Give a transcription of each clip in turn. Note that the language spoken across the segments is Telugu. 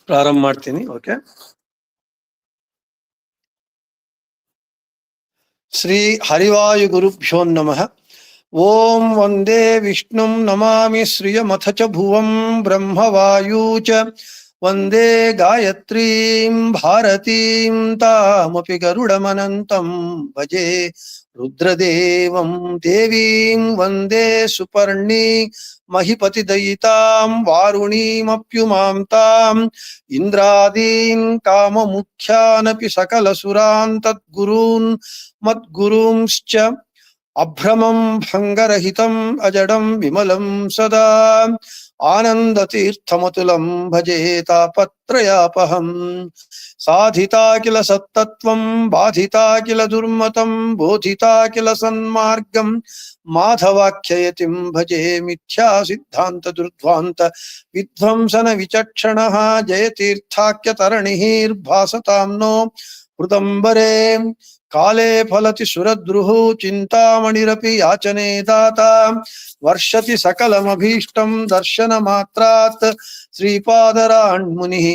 ಪ್ರಾರಂಭ ಮಾಡ್ತೀನಿ. ಓಕೆ. ಶ್ರೀ ಹರಿವಾಯು ಗುರುಭ್ಯೋ ನಮಃ. ಓಂ ವಂದೇ ವಿಷ್ಣುಂ ನಮಾಮಿ ಶ್ರಿಯಮಥ ಚ ಭುವಂ ಬ್ರಹ್ಮವಾಯೂ ಚ ವಂದೇ ಗಾಯತ್ರೀಂ ಭಾರತೀಂ ತಾಮಪಿ ಗರುಡಮನಂತಂ ಭಜೆ ರುದ್ರದೇವಂ ದೇವೀಂ ವಂದೇ ಸುಪರ್ಣಿ ಮಹಿಪತಿದಯಿತಾಂ ವಾರುಣೀಮಪ್ಯುಮಾಂ ತಾಂ ಇಂದ್ರಾದೀನ್ ಕಾಮಮುಖ್ಯಾನಪಿ ಸಕಲಸುರಾನ್ ತದ್ಗುರೂನ್ ಮದ್ಗುರೂಂಶ್ಚ ಅಭ್ರಮಂ ಭಂಗರಹಿತಂ ಅಜಡಂ ವಿಮಲಂ ಸದಾ ಆನಂದತೀರ್ಥಮತುಲಂ ಭಜೆ ತಾಪತ್ರಯಾಪಹಂ. ಸಾಧಿತಾ ಕಿಲ ಸತ್ತತ್ವಂ ಬಾಧಿತಾ ಕಿಲ ದುರ್ಮತಂ ಬೋಧಿತಾ ಕಿಲ ಸನ್ಮಾರ್ಗಂ ಮಾಧವಾಖ್ಯಯತಿಂ ಭಜೆ ಮಿಥ್ಯಾ ಸಿದ್ಧಾಂತ ದುರ್ಧ್ವಾಂತ ವಿಧ್ವಂಸನ ವಿಚಕ್ಷಣಃ ಜಯತೀರ್ಥಾಖ್ಯ ತರಣಿರ್ಭಾಸತಾಂ ನೋ ಹೃದಂಬರೆ. ಕಾಲೇ ಫಲತಿ ಸುರದ್ರುಃ ಚಿಂತಾಮಣಿರಪಿ ಯಾಚನೆ ದಾತಾ ವರ್ಷತಿ ಸಕಲಮಭೀಷ್ಟಂ ದರ್ಶನ ಮಾತ್ರಾತ್ ಶ್ರೀಪಾದರಾಣ್ಮುನಿಃ.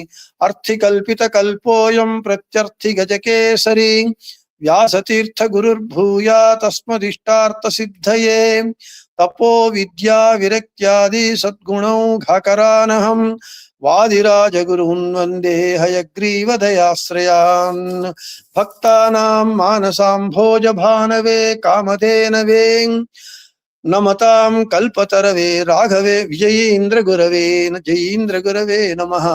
ಅರ್ಥಿಕಲ್ಪಿತ ಕಲ್ಪೋಯಂ ಪ್ರತ್ಯರ್ಥಿ ಗಜಕೇಸರಿ ವ್ಯಾಸತೀರ್ಥ ಗುರುರ್ಭೂಯಾತ್ ತಸ್ಮದಿಷ್ಟಾರ್ಥ ಸಿದ್ಧಯೇ. ತಪೋ ವಿದ್ಯಾ ವಿರಕ್ತ್ಯಾದಿ ಸದ್ಗುಣೌಘಾಕರಾನಹಂ ವಾದಿರಾಜ ಗುರುನ್ ವಂದೇ ಹಯಗ್ರೀವ ದಯಾಶ್ರಯಾನ್. ಭಕ್ತಾನಾಂ ಮಾನಸಾಂಭೋಜ ಭಾನವೇ ಕಾಮಧೇನವೇ ನಮತಾಂ ಕಲ್ಪತರವೇ ರಾಘವೇ ವಿಜಯೀಂದ್ರ ಗುರವೇ ಜಯೀಂದ್ರ ಗುರವೇ ನಮಃ.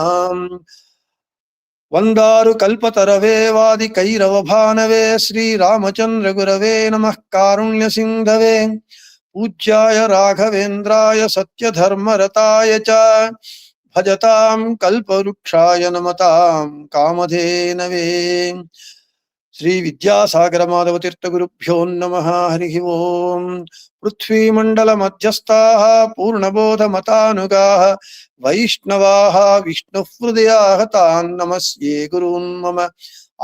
ವಂದಾರು ಕಲ್ಪತರವೇ ವಾದಿ ಕೈರವ ಭಾನವೇ ಶ್ರೀರಾಮಚಂದ್ರ ಗುರವೇ ನಮಃ ಕಾರುಣ್ಯ ಸಿಂಧವೇ. ಪೂಜ್ಯಾಯ ರಾಘವೇಂದ್ರಾಯ ಸತ್ಯಧರ್ಮರತಾಯ ಚ ಭಜತಾಂ ಕಲ್ಪವೃಕ್ಷಾಯ ನಮತಾಂ ಕಾಮಧೇನವೇ. ಶ್ರೀ ವಿದ್ಯಾಸಾಗರ ಮಾಧವ ತೀರ್ಥ ಗುರುಭ್ಯೋ ನಮಃ. ಹರಿ ಓಂ. ಪೃಥ್ವೀಮಂಡಲ ಮಧ್ಯಸ್ಥಾಃ ಪೂರ್ಣಬೋಧ ಮತಾನುಗಾಃ ವೈಷ್ಣವಾಃ ವಿಷ್ಣುಹೃದಯಾಃ ತಾನ್ ನಮಸ್ಯೇ ಗುರೂನ್ ಮಮ.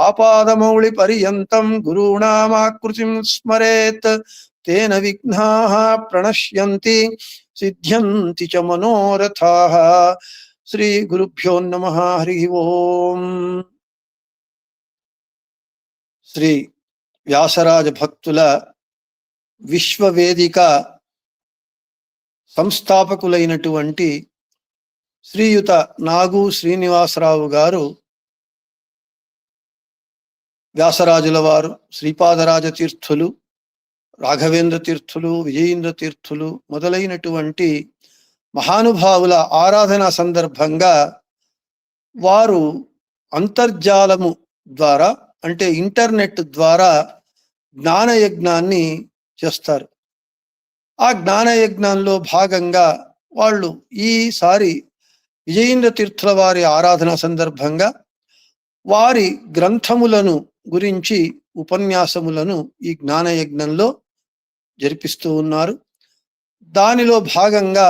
ಆಪಾದಮೌಳಿ ಪರ್ಯಂತಂ ಗುರುಣಾಮಾಕೃತಿಂ ಸ್ಮರೇತ್ ತೇನ ವಿಘ್ನಾಃ ಪ್ರಣಶ್ಯಂತಿ ಸಿದ್ಧ್ಯಂತಿ ಚ ಮನೋರಥಾಃ. ಶ್ರೀ ಗುರುಭ್ಯೋ ನಮಃ. ಹರಿ ಓಂ. శ్రీ వ్యాసరాజ భక్తుల విశ్వవేదిక సంస్థాపకులైనటువంటి శ్రీయుత నాగు శ్రీనివాసరావు గారు, వ్యాసరాజుల వారు, శ్రీపాదరాజ తీర్థులు, రాఘవేంద్ర తీర్థులు, విజయేంద్ర తీర్థులు మొదలైనటువంటి మహానుభావుల ఆరాధన సందర్భంగా వారు అంతర్జాలము ద్వారా అంటే ఇంటర్నెట్ ద్వారా జ్ఞానయజ్ఞాన్ని చేస్తారు. ఆ జ్ఞానయజ్ఞంలో భాగంగా వాళ్ళు ఈసారి విజయేంద్ర తీర్థుల వారి ఆరాధన సందర్భంగా వారి గ్రంథములను గురించి ఉపన్యాసములను ఈ జ్ఞానయజ్ఞంలో జరిపిస్తూ ఉన్నారు. దానిలో భాగంగా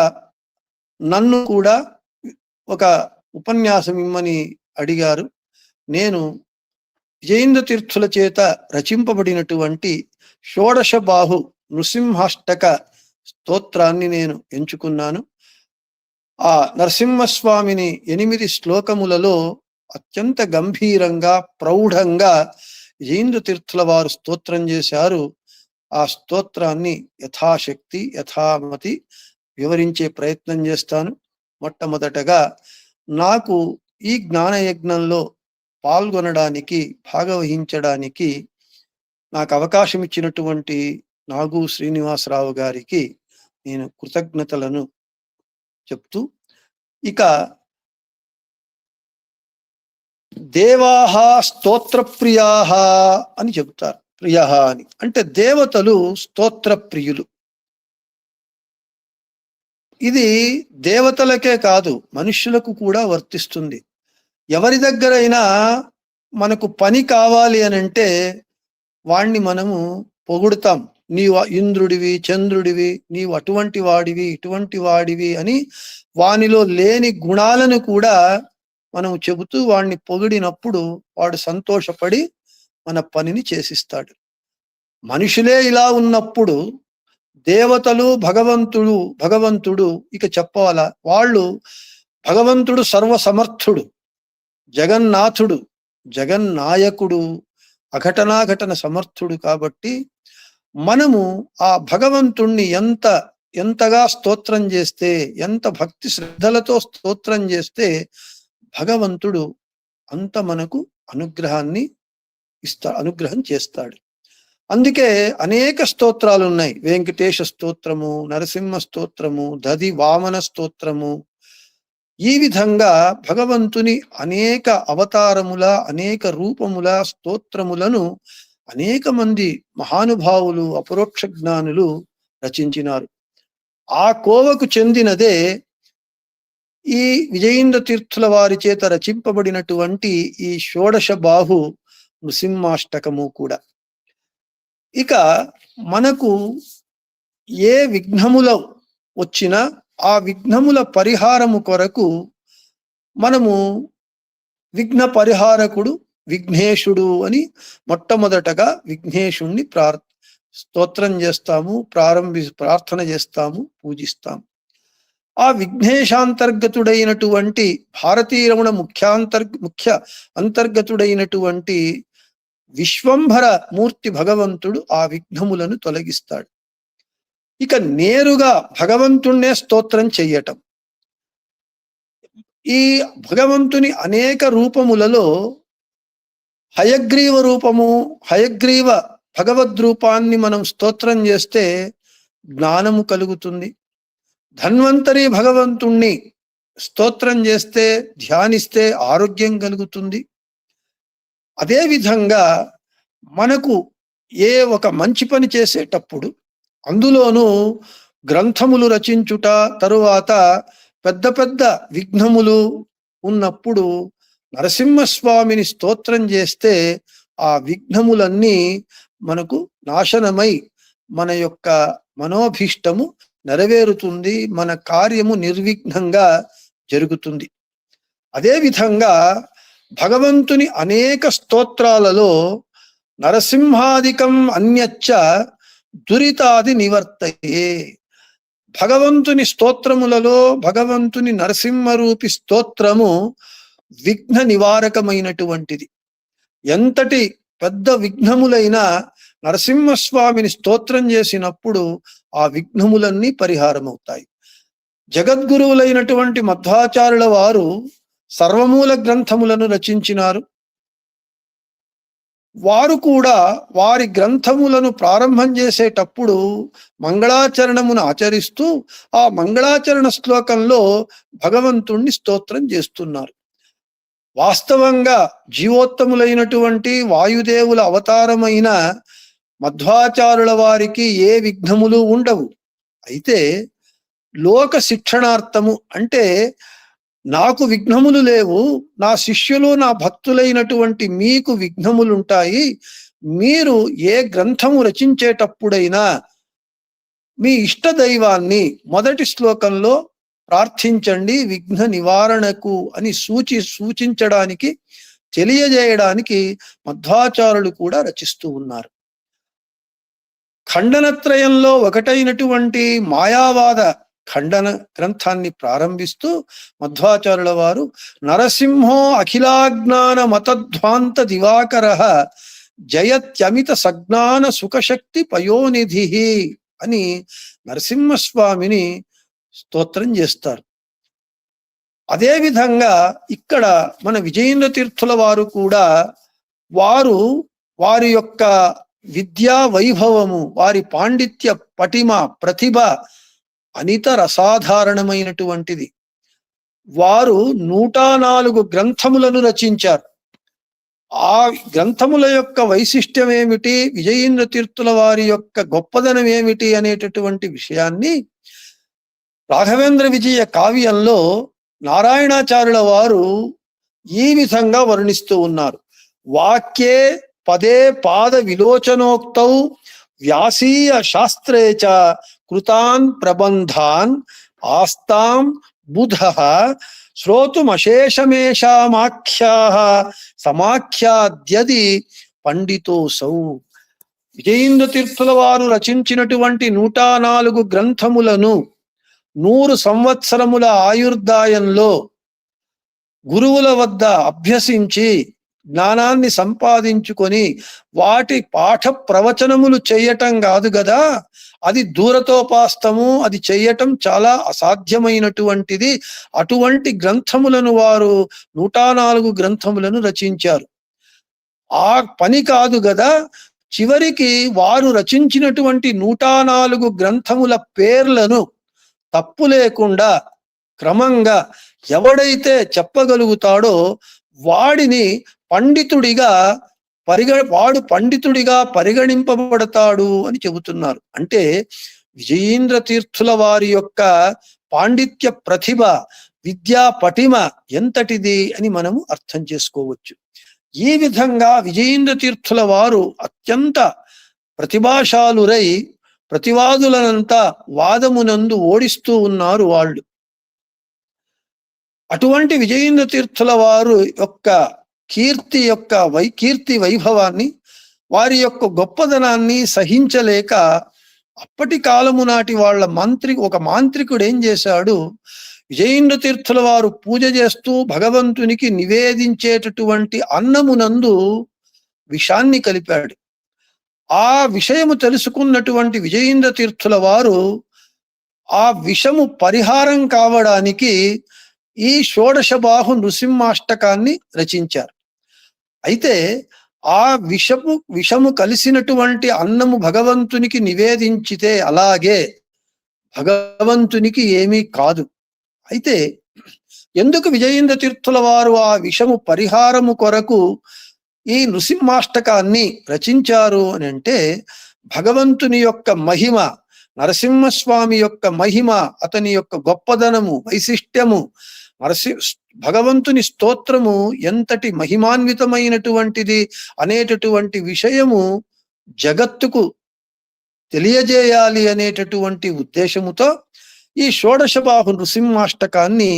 నన్ను కూడా ఒక ఉపన్యాసం ఇమ్మని అడిగారు. నేను విజయేంద్ర తీర్థుల చేత రచింపబడినటువంటి షోడశ బాహు నృసింహాష్టక స్తోత్రాన్ని నేను ఎంచుకున్నాను. ఆ నరసింహస్వామిని 8 శ్లోకములలో అత్యంత గంభీరంగా ప్రౌఢంగా విజయేంద్ర తీర్థుల వారు స్తోత్రం చేశారు. ఆ స్తోత్రాన్ని యథాశక్తి యథామతి వివరించే ప్రయత్నం చేస్తాను. మొట్టమొదటగా నాకు ఈ జ్ఞానయజ్ఞంలో పాల్గొనడానికి, భాగవహించడానికి నాకు అవకాశం ఇచ్చినటువంటి నాగు శ్రీనివాసరావు గారికి నేను కృతజ్ఞతలను చెప్తూ, ఇక దేవాహ స్తోత్రప్రియాహ అని చెబుతారు. ప్రియ అని అంటే దేవతలు స్తోత్రప్రియులు. ఇది దేవతలకే కాదు, మనుష్యులకు కూడా వర్తిస్తుంది. ఎవరి దగ్గరైనా మనకు పని కావాలి అని అంటే వాణ్ణి మనము పొగుడుతాం. నీవు ఇంద్రుడివి, చంద్రుడివి, నీవు అటువంటి వాడివి, ఇటువంటి వాడివి అని వానిలో లేని గుణాలను కూడా మనం చెబుతూ వాణ్ణి పొగిడినప్పుడు వాడు సంతోషపడి మన పనిని చేసిస్తాడు. మనుషులే ఇలా ఉన్నప్పుడు దేవతలు, భగవంతుడు ఇక చెప్పవాలా? వాళ్ళు, భగవంతుడు సర్వసమర్థుడు, జగన్నాథుడు, జగన్నాయకుడు, అఘటనాఘటన సమర్థుడు. కాబట్టి మనము ఆ భగవంతుణ్ణి ఎంతగా స్తోత్రం చేస్తే, ఎంత భక్తి శ్రద్ధలతో స్తోత్రం చేస్తే భగవంతుడు అంత మనకు అనుగ్రహం చేస్తాడు. అందుకే అనేక స్తోత్రాలు ఉన్నాయి. వెంకటేశ స్తోత్రము, నరసింహ స్తోత్రము, దది వామన స్తోత్రము. ఈ విధంగా భగవంతుని అనేక అవతారముల, అనేక రూపముల స్తోత్రములను అనేక మంది మహానుభావులు, అపరోక్ష జ్ఞానులు రచించినారు. ఆ కోవకు చెందినదే ఈ విజయేంద్ర తీర్థుల వారి చేత రచింపబడినటువంటి ఈ షోడశ బాహు నృసింహాష్టకము కూడా. ఇక మనకు ఏ విఘ్నములు వచ్చినా ఆ విఘ్నముల పరిహారము కొరకు మనము విఘ్న పరిహారకుడు విఘ్నేశుడు అని మొట్టమొదటగా విఘ్నేశుణ్ణి స్తోత్రం చేస్తాము, ప్రార్థన చేస్తాము, పూజిస్తాము. ఆ విఘ్నేశాంతర్గతుడైనటువంటి భారతీ రమణ ముఖ్య అంతర్గతుడైనటువంటి విశ్వంభర మూర్తి భగవంతుడు ఆ విఘ్నములను తొలగిస్తాడు. ఇక నేరుగా భగవంతుణ్ణే స్తోత్రం చెయ్యటం. ఈ భగవంతుని అనేక రూపములలో హయగ్రీవ రూపము, హయగ్రీవ భగవద్రూపాన్ని మనం స్తోత్రం చేస్తే జ్ఞానము కలుగుతుంది. ధన్వంతరి భగవంతుణ్ణి స్తోత్రం చేస్తే, ధ్యానిస్తే ఆరోగ్యం కలుగుతుంది. అదేవిధంగా మనకు ఒక మంచి పని చేసేటప్పుడు, అందులోనూ గ్రంథములు రచించుట, తరువాత పెద్ద పెద్ద విఘ్నములు ఉన్నప్పుడు నరసింహస్వామిని స్తోత్రం చేస్తే ఆ విఘ్నములన్నీ మనకు నాశనమై మన యొక్క మనోభీష్టము నెరవేరుతుంది, మన కార్యము నిర్విఘ్నంగా జరుగుతుంది. అదేవిధంగా భగవంతుని అనేక స్తోత్రాలలో నరసింహాదికం అన్యచ్చ దురితాది నివర్తయే. భగవంతుని స్తోత్రములలో భగవంతుని నరసింహరూపి స్తోత్రము విఘ్న నివారకమైనటువంటిది. ఎంతటి పెద్ద విఘ్నములైనా నరసింహస్వామిని స్తోత్రం చేసినప్పుడు ఆ విఘ్నములన్నీ పరిహారమవుతాయి. జగద్గురువులైనటువంటి మధ్వాచార్యుల వారు సర్వమూల గ్రంథములను రచించినారు. వారు కూడా వారి గ్రంథములను ప్రారంభం చేసేటప్పుడు మంగళాచరణమును ఆచరిస్తూ ఆ మంగళాచరణ శ్లోకంలో భగవంతుణ్ణి స్తోత్రం చేస్తున్నారు. వాస్తవంగా జీవోత్తములైనటువంటి వాయుదేవుల అవతారమైన మధ్వాచార్యుల వారికి ఏ విఘ్నములు ఉండవు. అయితే లోక శిక్షణార్థము, అంటే నాకు విఘ్నములు లేవు, నా శిష్యులు నా భక్తులైనటువంటి మీకు విఘ్నములుంటాయి, మీరు ఏ గ్రంథము రచించేటప్పుడైనా మీ ఇష్ట దైవాన్ని మొదటి శ్లోకంలో ప్రార్థించండి విఘ్న నివారణకు అని సూచించడానికి, తెలియజేయడానికి మధ్వాచార్యులు కూడా రచిస్తూ ఉన్నారు. ఖండనత్రయంలో ఒకటైనటువంటి మాయావాద ఖండన గ్రంథాన్ని ప్రారంభిస్తూ మధ్వాచార్యుల వారు నరసింహో అఖిలాజ్ఞాన మతధ్వాంత దివాకర జయత్యమిత సజ్ఞాన సుఖశక్తి పయోనిధి అని నరసింహస్వామిని స్తోత్రం చేస్తారు. అదేవిధంగా ఇక్కడ మన విజయేంద్ర తీర్థుల వారు కూడా వారి యొక్క విద్యా వైభవము, వారి పాండిత్య పటిమ, ప్రతిభ అనితర అసాధారణమైనటువంటిది. వారు 104 గ్రంథములను రచించారు. ఆ గ్రంథముల యొక్క వైశిష్ట్యం ఏమిటి, విజయేంద్ర తీర్థుల వారి యొక్క గొప్పదనం ఏమిటి అనేటటువంటి విషయాన్ని రాఘవేంద్ర విజయ కావ్యంలో నారాయణాచార్యుల వారు ఈ విధంగా వర్ణిస్తూ ఉన్నారు. వాక్యే పదే పాద విలోచనోక్తౌ వ్యాసీయ శాస్త్రే చ కృతాన్ ప్రబంధాన్ ఆస్తాం బుధః శ్రోతుమశేషమేషామాఖ్యాః సమాఖ్యాద్యది పండితోసౌ. విజయేంద్ర తీర్థుల వారు రచించినటువంటి 104 గ్రంథములను 100 సంవత్సరముల ఆయుర్దాయంలో గురువుల వద్ద అభ్యసించి జ్ఞానాన్ని సంపాదించుకొని వాటి పాఠ ప్రవచనములు చేయటం కాదు కదా, అది దూరతోపాస్తము, అది చెయ్యటం చాలా అసాధ్యమైనటువంటిది. అటువంటి గ్రంథములను వారు 104 గ్రంథములను రచించారు. ఆ పని కాదు కదా, చివరికి వారు రచించినటువంటి 104 గ్రంథముల పేర్లను తప్పు లేకుండా క్రమంగా ఎవడైతే చెప్పగలుగుతాడో వాడిని పండితుడిగా వాడు పండితుడిగా పరిగణింపబడతాడు అని చెబుతున్నారు. అంటే విజయేంద్ర తీర్థుల వారి యొక్క పాండిత్య ప్రతిభ, విద్యా పటిమ ఎంతటిది అని మనము అర్థం చేసుకోవచ్చు. ఈ విధంగా విజయేంద్ర తీర్థుల వారు అత్యంత ప్రతిభాశాలురై ప్రతివాదులనంతా వాదమునందు ఓడిస్తూ ఉన్నారు వాళ్ళు. అటువంటి విజయేంద్ర తీర్థుల వారు యొక్క కీర్తి వైభవాన్ని, వారి యొక్క గొప్పదనాన్ని సహించలేక అప్పటి కాలము నాటి వాళ్ళ ఒక మాంత్రికుడు ఏం చేశాడు, విజయేంద్ర తీర్థుల వారు పూజ చేస్తూ భగవంతునికి నివేదించేటటువంటి అన్నమునందు విషాన్ని కలిపాడు. ఆ విషయము తెలుసుకున్నటువంటి విజయేంద్ర తీర్థుల వారు ఆ విషము పరిహారం కావడానికి ఈ షోడశబాహు నృసింహాష్టకాన్ని రచించారు. అయితే ఆ విషము కలిసినటువంటి అన్నము భగవంతునికి నివేదించితే అలాగే భగవంతునికి ఏమీ కాదు. అయితే ఎందుకు విజయేంద్ర తీర్థుల వారు ఆ విషము పరిహారము కొరకు ఈ నృసింహాష్టకాన్ని రచించారు అని అంటే, భగవంతుని యొక్క మహిమ, నరసింహస్వామి యొక్క మహిమ, అతని యొక్క గొప్పదనము, వైశిష్ట్యము, భగవంతుని స్తోత్రము ఎంతటి మహిమాన్వితమైనటువంటిది అనేటటువంటి విషయము జగత్తుకు తెలియజేయాలి అనేటటువంటి ఉద్దేశముతో ఈ షోడశబాహు నృసింహాష్టకాన్ని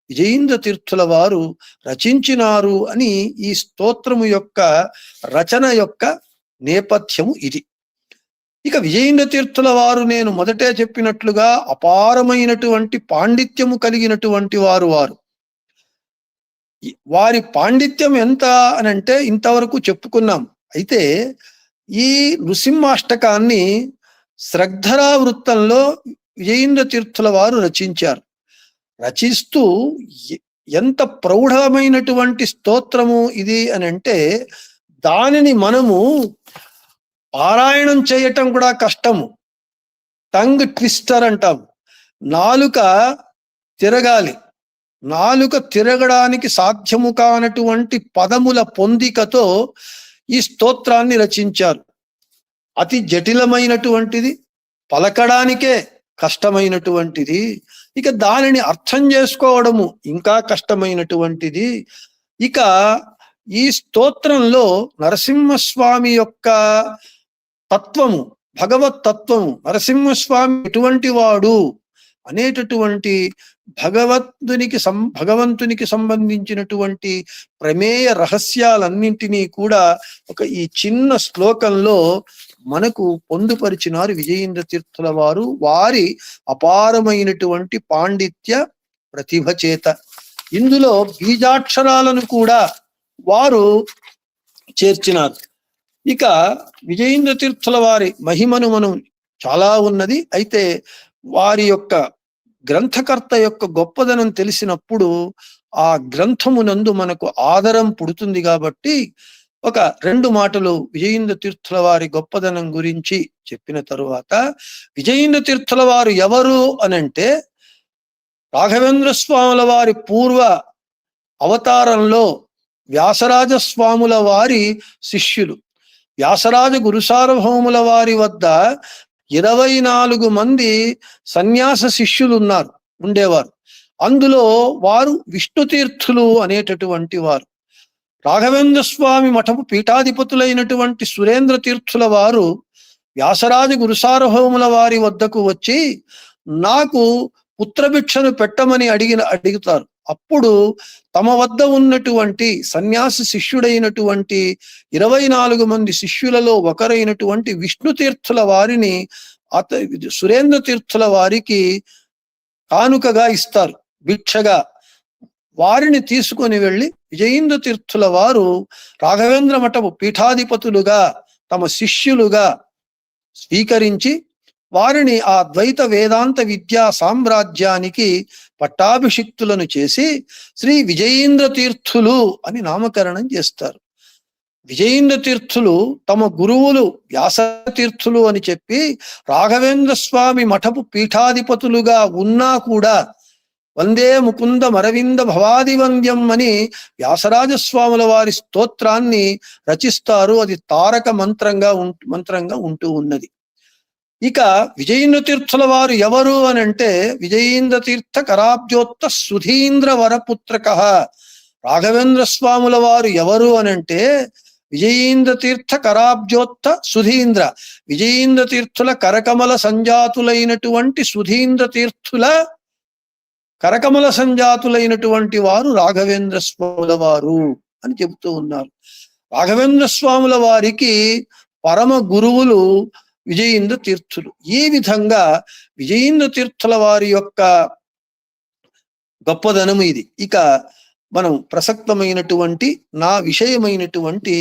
విజయేంద్ర తీర్థుల వారు రచించినారు అని ఈ స్తోత్రము యొక్క రచన యొక్క నేపథ్యము ఇది. ఇక విజయేంద్ర తీర్థుల వారు నేను మొదటే చెప్పినట్లుగా అపారమైనటువంటి పాండిత్యము కలిగినటువంటి వారు. వారి పాండిత్యం ఎంత అనంటే ఇంతవరకు చెప్పుకున్నాం. అయితే ఈ నృసింహాష్టకాన్ని శ్రద్ధరా వృత్తంలో విజయేంద్ర తీర్థుల వారు రచించారు. రచిస్తూ ఎంత ప్రౌఢమైనటువంటి స్తోత్రము ఇది అని అంటే, దానిని మనము పారాయణం చేయటం కూడా కష్టము. టంగ్ ట్విస్టర్ అంటాం. నాలుక తిరగాలి. నాలుక తిరగడానికి సాధ్యము కానటువంటి పదముల పొందికతో ఈ స్తోత్రాన్ని రచించారు. అతి జటిలమైనటువంటిది, పలకడానికే కష్టమైనటువంటిది, ఇక దానిని అర్థం చేసుకోవడము ఇంకా కష్టమైనటువంటిది. ఇక ఈ స్తోత్రంలో నరసింహస్వామి యొక్క తత్వము, భగవత్ తత్వము, నరసింహస్వామి ఎటువంటి వాడు అనేటటువంటి భగవంతునికి సంబంధించినటువంటి ప్రమేయ రహస్యాలన్నింటినీ కూడా ఈ చిన్న శ్లోకంలో మనకు పొందుపరిచినారు విజయేంద్ర తీర్థుల వారు, వారి అపారమైనటువంటి పాండిత్య ప్రతిభ చేత. ఇందులో బీజాక్షరాలను కూడా వారు చేర్చినారు. ఇక విజయేంద్ర తీర్థుల వారి మహిమను మనం చాలా ఉన్నది. అయితే వారి యొక్క గ్రంథకర్త యొక్క గొప్పదనం తెలిసినప్పుడు ఆ గ్రంథమునందు మనకు ఆదరం పుడుతుంది. కాబట్టి 2 మాటలు విజయేంద్ర తీర్థుల వారి గొప్పదనం గురించి చెప్పిన తరువాత, విజయేంద్ర తీర్థుల వారు ఎవరు అనంటే, రాఘవేంద్ర స్వాముల వారి పూర్వ అవతారంలో వ్యాసరాజ స్వాముల వారి శిష్యులు. వ్యాసరాజ గురుసార్వభౌముల వారి వద్ద 24 మంది సన్యాస శిష్యులు ఉండేవారు. అందులో వారు విష్ణు తీర్థులు అనేటటువంటి వారు. రాఘవేంద్ర స్వామి మఠపు పీఠాధిపతులైనటువంటి సురేంద్ర తీర్థుల వారు వ్యాసరాజ గురుసార్వభౌముల వారి వద్దకు వచ్చి నాకు పుత్రభిక్షను పెట్టమని అడుగుతారు. అప్పుడు తమ వద్ద ఉన్నటువంటి సన్యాస శిష్యుడైనటువంటి 24 మంది శిష్యులలో ఒకరైనటువంటి విష్ణు తీర్థుల వారిని సురేంద్ర తీర్థుల వారికి కానుకగా ఇస్తారు, భిక్షగా. వారిని తీసుకొని వెళ్ళి విజయేంద్ర తీర్థుల వారు రాఘవేంద్ర మఠపు పీఠాధిపతులుగా తమ శిష్యులుగా స్వీకరించి వారిని ఆ ద్వైత వేదాంత విద్యా సామ్రాజ్యానికి పట్టాభిషిక్తులను చేసి శ్రీ విజయేంద్ర తీర్థులు అని నామకరణం చేస్తారు. విజయేంద్ర తీర్థులు తమ గురువులు వ్యాస తీర్థులు అని చెప్పి రాఘవేంద్ర స్వామి మఠపు పీఠాధిపతులుగా ఉన్నా కూడా వందే ముకుంద మరవింద భవాదివంద్యం అని వ్యాసరాజస్వాముల వారి స్తోత్రాన్ని రచిస్తారు. అది తారక మంత్రంగా ఉంటూ ఉన్నది. ఇక విజయేంద్ర తీర్థుల వారు ఎవరు అని అంటే విజయేంద్ర తీర్థ కరాబ్జోత్త సుధీంద్ర వరపుత్రక. రాఘవేంద్ర స్వాముల వారు ఎవరు అనంటే విజయేంద్ర తీర్థ కరాబ్జోత్త సుధీంద్ర, విజయేంద్ర తీర్థుల కరకమల సంజాతులైనటువంటి సుధీంద్ర తీర్థుల కరకమల సంజాతులైనటువంటి వారు రాఘవేంద్ర స్వాముల వారు అని చెబుతూ ఉన్నారు. రాఘవేంద్ర స్వాముల వారికి పరమ గురువులు విజయేంద్ర తీర్థులు. ఈ విధంగా విజయేంద్ర తీర్థుల వారి యొక్క గొప్పదనము ఇది. ఇక మనం ప్రసక్తమైనటువంటి నా విషయమైనటువంటి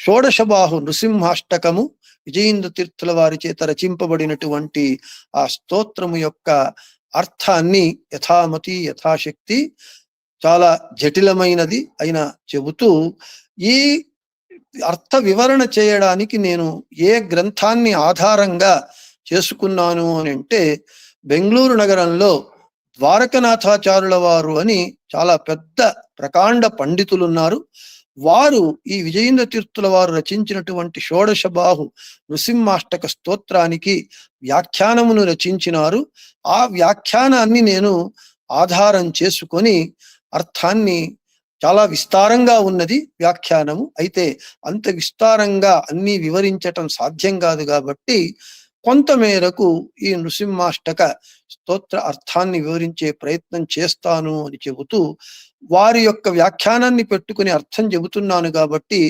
షోడశబాహు నృసింహాష్టకము విజయేంద్ర తీర్థుల వారి చేత రచింపబడినటువంటి ఆ స్తోత్రము యొక్క అర్థాన్ని యథామతి యథాశక్తి చాలా జటిలమైనది అయినా చెబుతూ ఈ అర్థ వివరణ చేయడానికి నేను ఏ గ్రంథాన్ని ఆధారంగా చేసుకున్నాను అని అంటే బెంగళూరు నగరంలో ద్వారకనాథాచార్యుల వారు అని చాలా పెద్ద ప్రకాండ పండితులు ఉన్నారు. వారు ఈ విజయేంద్ర తీర్థుల వారు రచించినటువంటి షోడశబాహు నృసింహాష్టక స్తోత్రానికి వ్యాఖ్యానమును రచించినారు. ఆ వ్యాఖ్యానాన్ని నేను ఆధారం చేసుకొని అర్థాన్ని చాలా విస్తారంగా ఉన్నది వ్యాఖ్యానము. అయితే అంత విస్తారంగా అన్ని వివరించటం సాధ్యం కాదు కాబట్టి కొంతమేరకు ఈ నృసింహాష్టక స్తోత్ర అర్థాన్ని వివరించే ప్రయత్నం చేస్తాను అని చెబుతూ వారి యొక్క వ్యాఖ్యానాన్ని పెట్టుకుని అర్థం చెబుతున్నాను కాబట్టి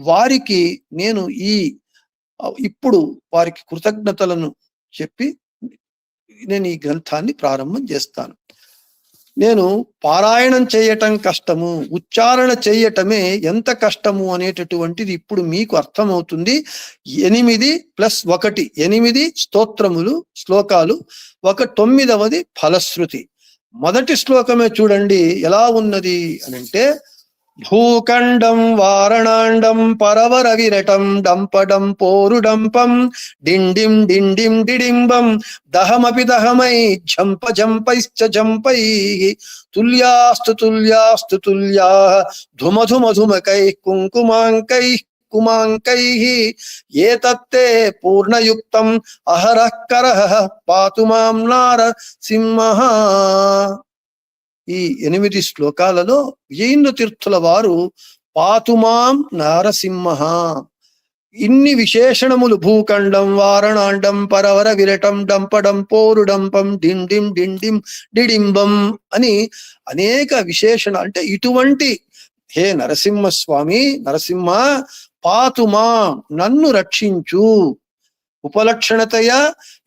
వారికి నేను ఇప్పుడు వారికి కృతజ్ఞతలను చెప్పి నేను ఈ గ్రంథాన్ని ప్రారంభం చేస్తాను. నేను పారాయణం చేయటం కష్టము, ఉచ్చారణ చేయటమే ఎంత కష్టము అనేటటువంటిది ఇప్పుడు మీకు అర్థమవుతుంది. 8+1 8 స్తోత్రములు శ్లోకాలు, 9వ ఫలశ్రుతి. మొదటి శ్లోకమే చూడండి ఎలా ఉన్నది అనంటే భూఖండం వారణాండం పరవర విరటం డంపడం పోరుడంపం డిండిం డిండిం డిడింబం దహమపి దహమై ఝంప ఝంపైశ్చ ఝంపై తుల్యాస్తు తుల్యాస్తు తుల్యా ధుమధుమధుమకై కుంకుమాంకై కుమాంకై ఏతత్తే పూర్ణయుక్తం అహరః కరః పాతు మాం నారసింహః. ఈ 8 శ్లోకాలలో విజయేంద్ర తీర్థుల వారు పాతుమాం నారసింహ ఇన్ని విశేషణములు భూఖండం వారణాండం పరవర విరటం డంపడం పోరుడంపం డిండిం డిండిం డిడింబం అని అనేక విశేషణ అంటే ఇటువంటి హే నరసింహస్వామి నరసింహ పాతుమా నన్ను రక్షించు. ఉపలక్షణతయ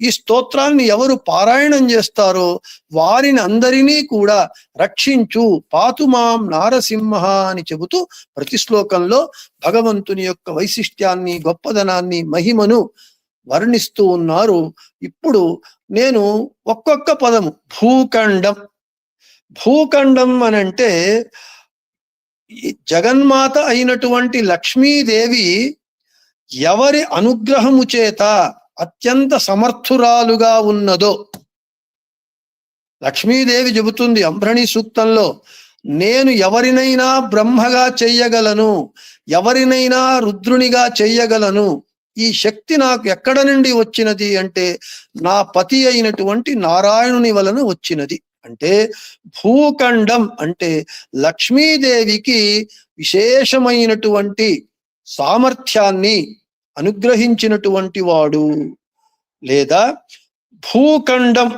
ఈ స్తోత్రాన్ని ఎవరు పారాయణం చేస్తారో వారిని అందరినీ కూడా రక్షించు, పాతుమాం నారసింహ అని చెబుతూ ప్రతి శ్లోకంలో భగవంతుని యొక్క వైశిష్ట్యాన్ని గొప్పదనాన్ని మహిమను వర్ణిస్తూ ఉన్నారు. ఇప్పుడు నేను ఒక్కొక్క పదము భూఖండం, భూఖండం అనంటే జగన్మాత అయినటువంటి లక్ష్మీదేవి ఎవరి అనుగ్రహము చేత అత్యంత సమర్థురాలుగా ఉన్నదో, లక్ష్మీదేవి చెబుతుంది అంబ్రణి సూక్తంలో, నేను ఎవరినైనా బ్రహ్మగా చెయ్యగలను, ఎవరినైనా రుద్రునిగా చెయ్యగలను, ఈ శక్తి నాకు ఎక్కడ నుండి వచ్చినది అంటే నా పతి అయినటువంటి నారాయణుని వలన వచ్చినది. అంటే భూఖండం అంటే లక్ష్మీదేవికి విశేషమైనటువంటి సామర్థ్యాన్ని అనుగ్రహించినటువంటి వాడు. లేదా భూఖండం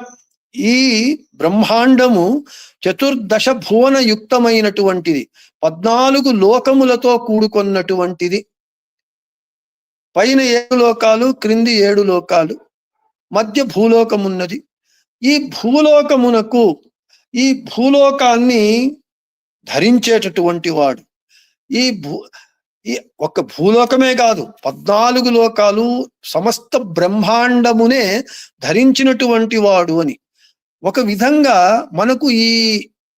ఈ బ్రహ్మాండము 14 భువన యుక్తమైనటువంటిది, 14 లోకములతో కూడుకొన్నటువంటిది. పైన 7 లోకాలు, క్రింది 7 లోకాలు, మధ్య భూలోకమున్నది. ఈ భూలోకమునకు ఈ భూలోకాన్ని ధరించేటటువంటి వాడు. ఈ ఈ ఒక్క భూలోకమే కాదు, 14 లోకాలు సమస్త బ్రహ్మాండమునే ధరించినటువంటి వాడు అని. ఒక విధంగా మనకు ఈ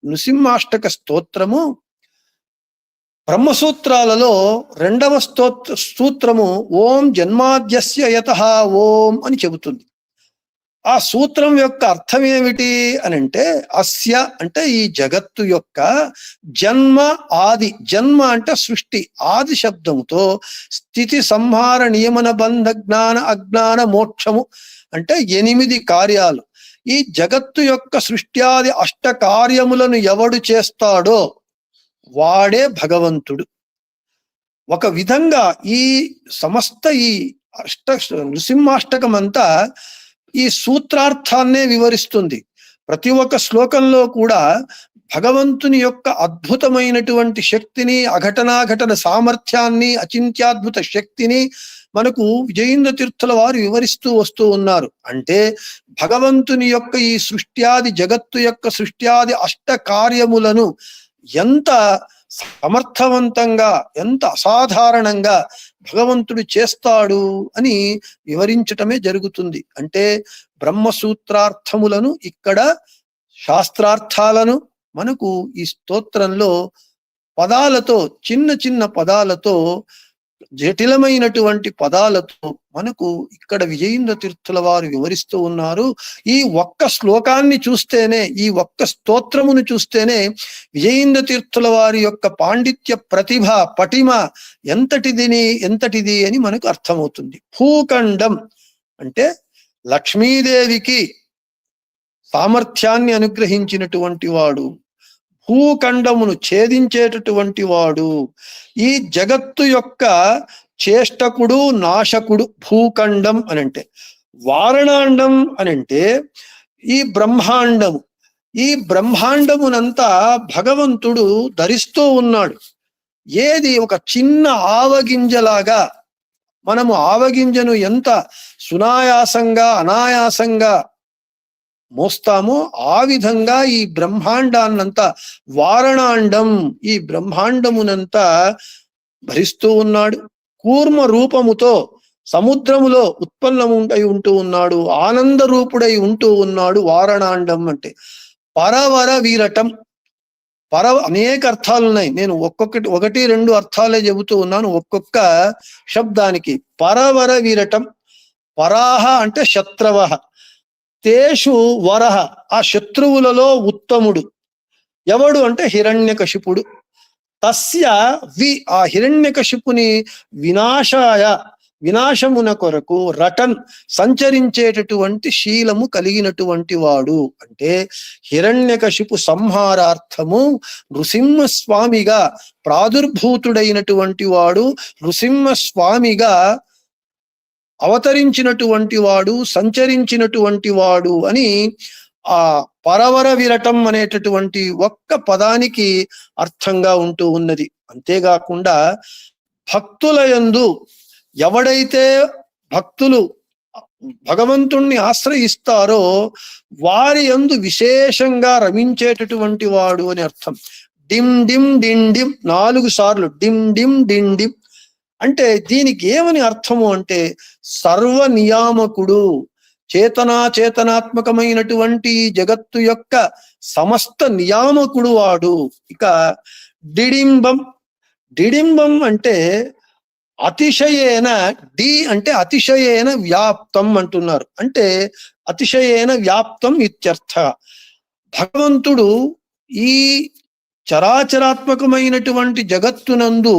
నృసింహాష్టక స్తోత్రము బ్రహ్మసూత్రాలలో 2వ సూత్రము ఓం జన్మాద్యస్య యతః ఓం అని చెబుతుంది. ఆ సూత్రం యొక్క అర్థం ఏమిటి అని అంటే, అస్య అంటే ఈ జగత్తు యొక్క జన్మ ఆది, జన్మ అంటే సృష్టి, ఆది శబ్దముతో స్థితి సంహార నియమన బంధ జ్ఞాన అజ్ఞాన మోక్షము అంటే 8 కార్యాలు. ఈ జగత్తు యొక్క సృష్ట్యాది 8 కార్యములను ఎవడు చేస్తాడో వాడే భగవంతుడు. ఒక విధంగా ఈ సమస్త ఈ నృసింహాష్టకం అంతా ఈ సూత్రార్థాన్నే వివరిస్తుంది. ప్రతి ఒక్క శ్లోకంలో కూడా భగవంతుని యొక్క అద్భుతమైనటువంటి శక్తిని, అఘటనాఘటన సామర్థ్యాన్ని, అచింత్యాద్భుత శక్తిని మనకు విజయేంద్ర తీర్థుల వారు వివరిస్తూ వస్తూ ఉన్నారు. అంటే భగవంతుని యొక్క ఈ సృష్ట్యాది, జగత్తు యొక్క సృష్ట్యాది 8 కార్యములను ఎంత సమర్థవంతంగా, ఎంత అసాధారణంగా భగవంతుడు చేస్తాడు అని వివరించటమే జరుగుతుంది. అంటే బ్రహ్మసూత్రార్థములను, ఇక్కడ శాస్త్రార్థాలను మనకు ఈ స్తోత్రంలో పదాలతో, చిన్న చిన్న పదాలతో, జటిలమైనటువంటి పదాలతో మనకు ఇక్కడ విజయేంద్ర తీర్థుల వారు వివరిస్తూ ఉన్నారు. ఈ ఒక్క శ్లోకాన్ని చూస్తేనే, ఈ ఒక్క స్తోత్రమును చూస్తేనే విజయేంద్ర తీర్థుల వారి యొక్క పాండిత్య ప్రతిభ, పటిమ ఎంతటిది అని మనకు అర్థమవుతుంది. భూఖండం అంటే లక్ష్మీదేవికి సామర్థ్యాన్ని అనుగ్రహించినటువంటి వాడు, భూఖండమును ఛేదించేటటువంటి వాడు, ఈ జగత్తు యొక్క చేష్టకుడు, నాశకుడు. భూఖండం అనంటే, వారణాండం అనంటే ఈ బ్రహ్మాండము. ఈ బ్రహ్మాండమునంతా భగవంతుడు ధరిస్తూ ఉన్నాడు. ఏది ఒక చిన్న ఆవగింజలాగా, మనము ఆవగింజను ఎంత సునాయాసంగా, అనాయాసంగా మోస్తామో ఆ విధంగా ఈ బ్రహ్మాండాన్నంతా, వారణాండం, ఈ బ్రహ్మాండమునంతా భరిస్తూ ఉన్నాడు. కూర్మ రూపముతో సముద్రములో ఉత్పన్నమై ఉంటూ ఉన్నాడు, ఆనంద రూపుడై ఉంటూ ఉన్నాడు. వారణాండం అంటే పరవర వీరటం. అనేక అర్థాలు ఉన్నాయి. నేను ఒకటి రెండు అర్థాలే చెబుతూ ఉన్నాను ఒక్కొక్క శబ్దానికి. పరవర వీరటం, పరాహ అంటే శత్రవః, తేషు వరహ ఆ శత్రువులలో ఉత్తముడు. ఎవడు అంటే హిరణ్యకశిపుడు. తస్య ఆ హిరణ్యకశిపుని వినాశమున కొరకు రటన్ సంచరించేటటువంటి శీలము కలిగినటువంటి వాడు. అంటే హిరణ్యకశిపు సంహారార్థము నృసింహస్వామిగా ప్రాదుర్భూతుడైనటువంటి వాడు, నృసింహస్వామిగా అవతరించినటువంటి వాడు, సంచరించినటువంటి వాడు అని ఆ పరవర విరటం అనేటటువంటి ఒక్క పదానికి అర్థంగా ఉంటూ ఉన్నది. అంతేకాకుండా భక్తుల యందు ఎవడైతే భక్తులు భగవంతుణ్ణి ఆశ్రయిస్తారో వారి యందు విశేషంగా రమించేటటువంటి వాడు అని అర్థం. డిమ్ డిమ్ డిమ్ డిమ్ 4 సార్లు డిమ్ డిమ్ డిమ్ డిమ్ అంటే దీనికి ఏమని అర్థము అంటే సర్వ నియామకుడు, చేతనాత్మకమైనటువంటి జగత్తు యొక్క సమస్త నియామకుడు వాడు. ఇక డిడింబం, డిడింబం అంటే అతిశయేన, అంటే అతిశయేన వ్యాప్తం అంటున్నారు. అంటే అతిశయేన వ్యాప్తం ఇత్యర్థ. భగవంతుడు ఈ చరాచరాత్మకమైనటువంటి జగత్తునందు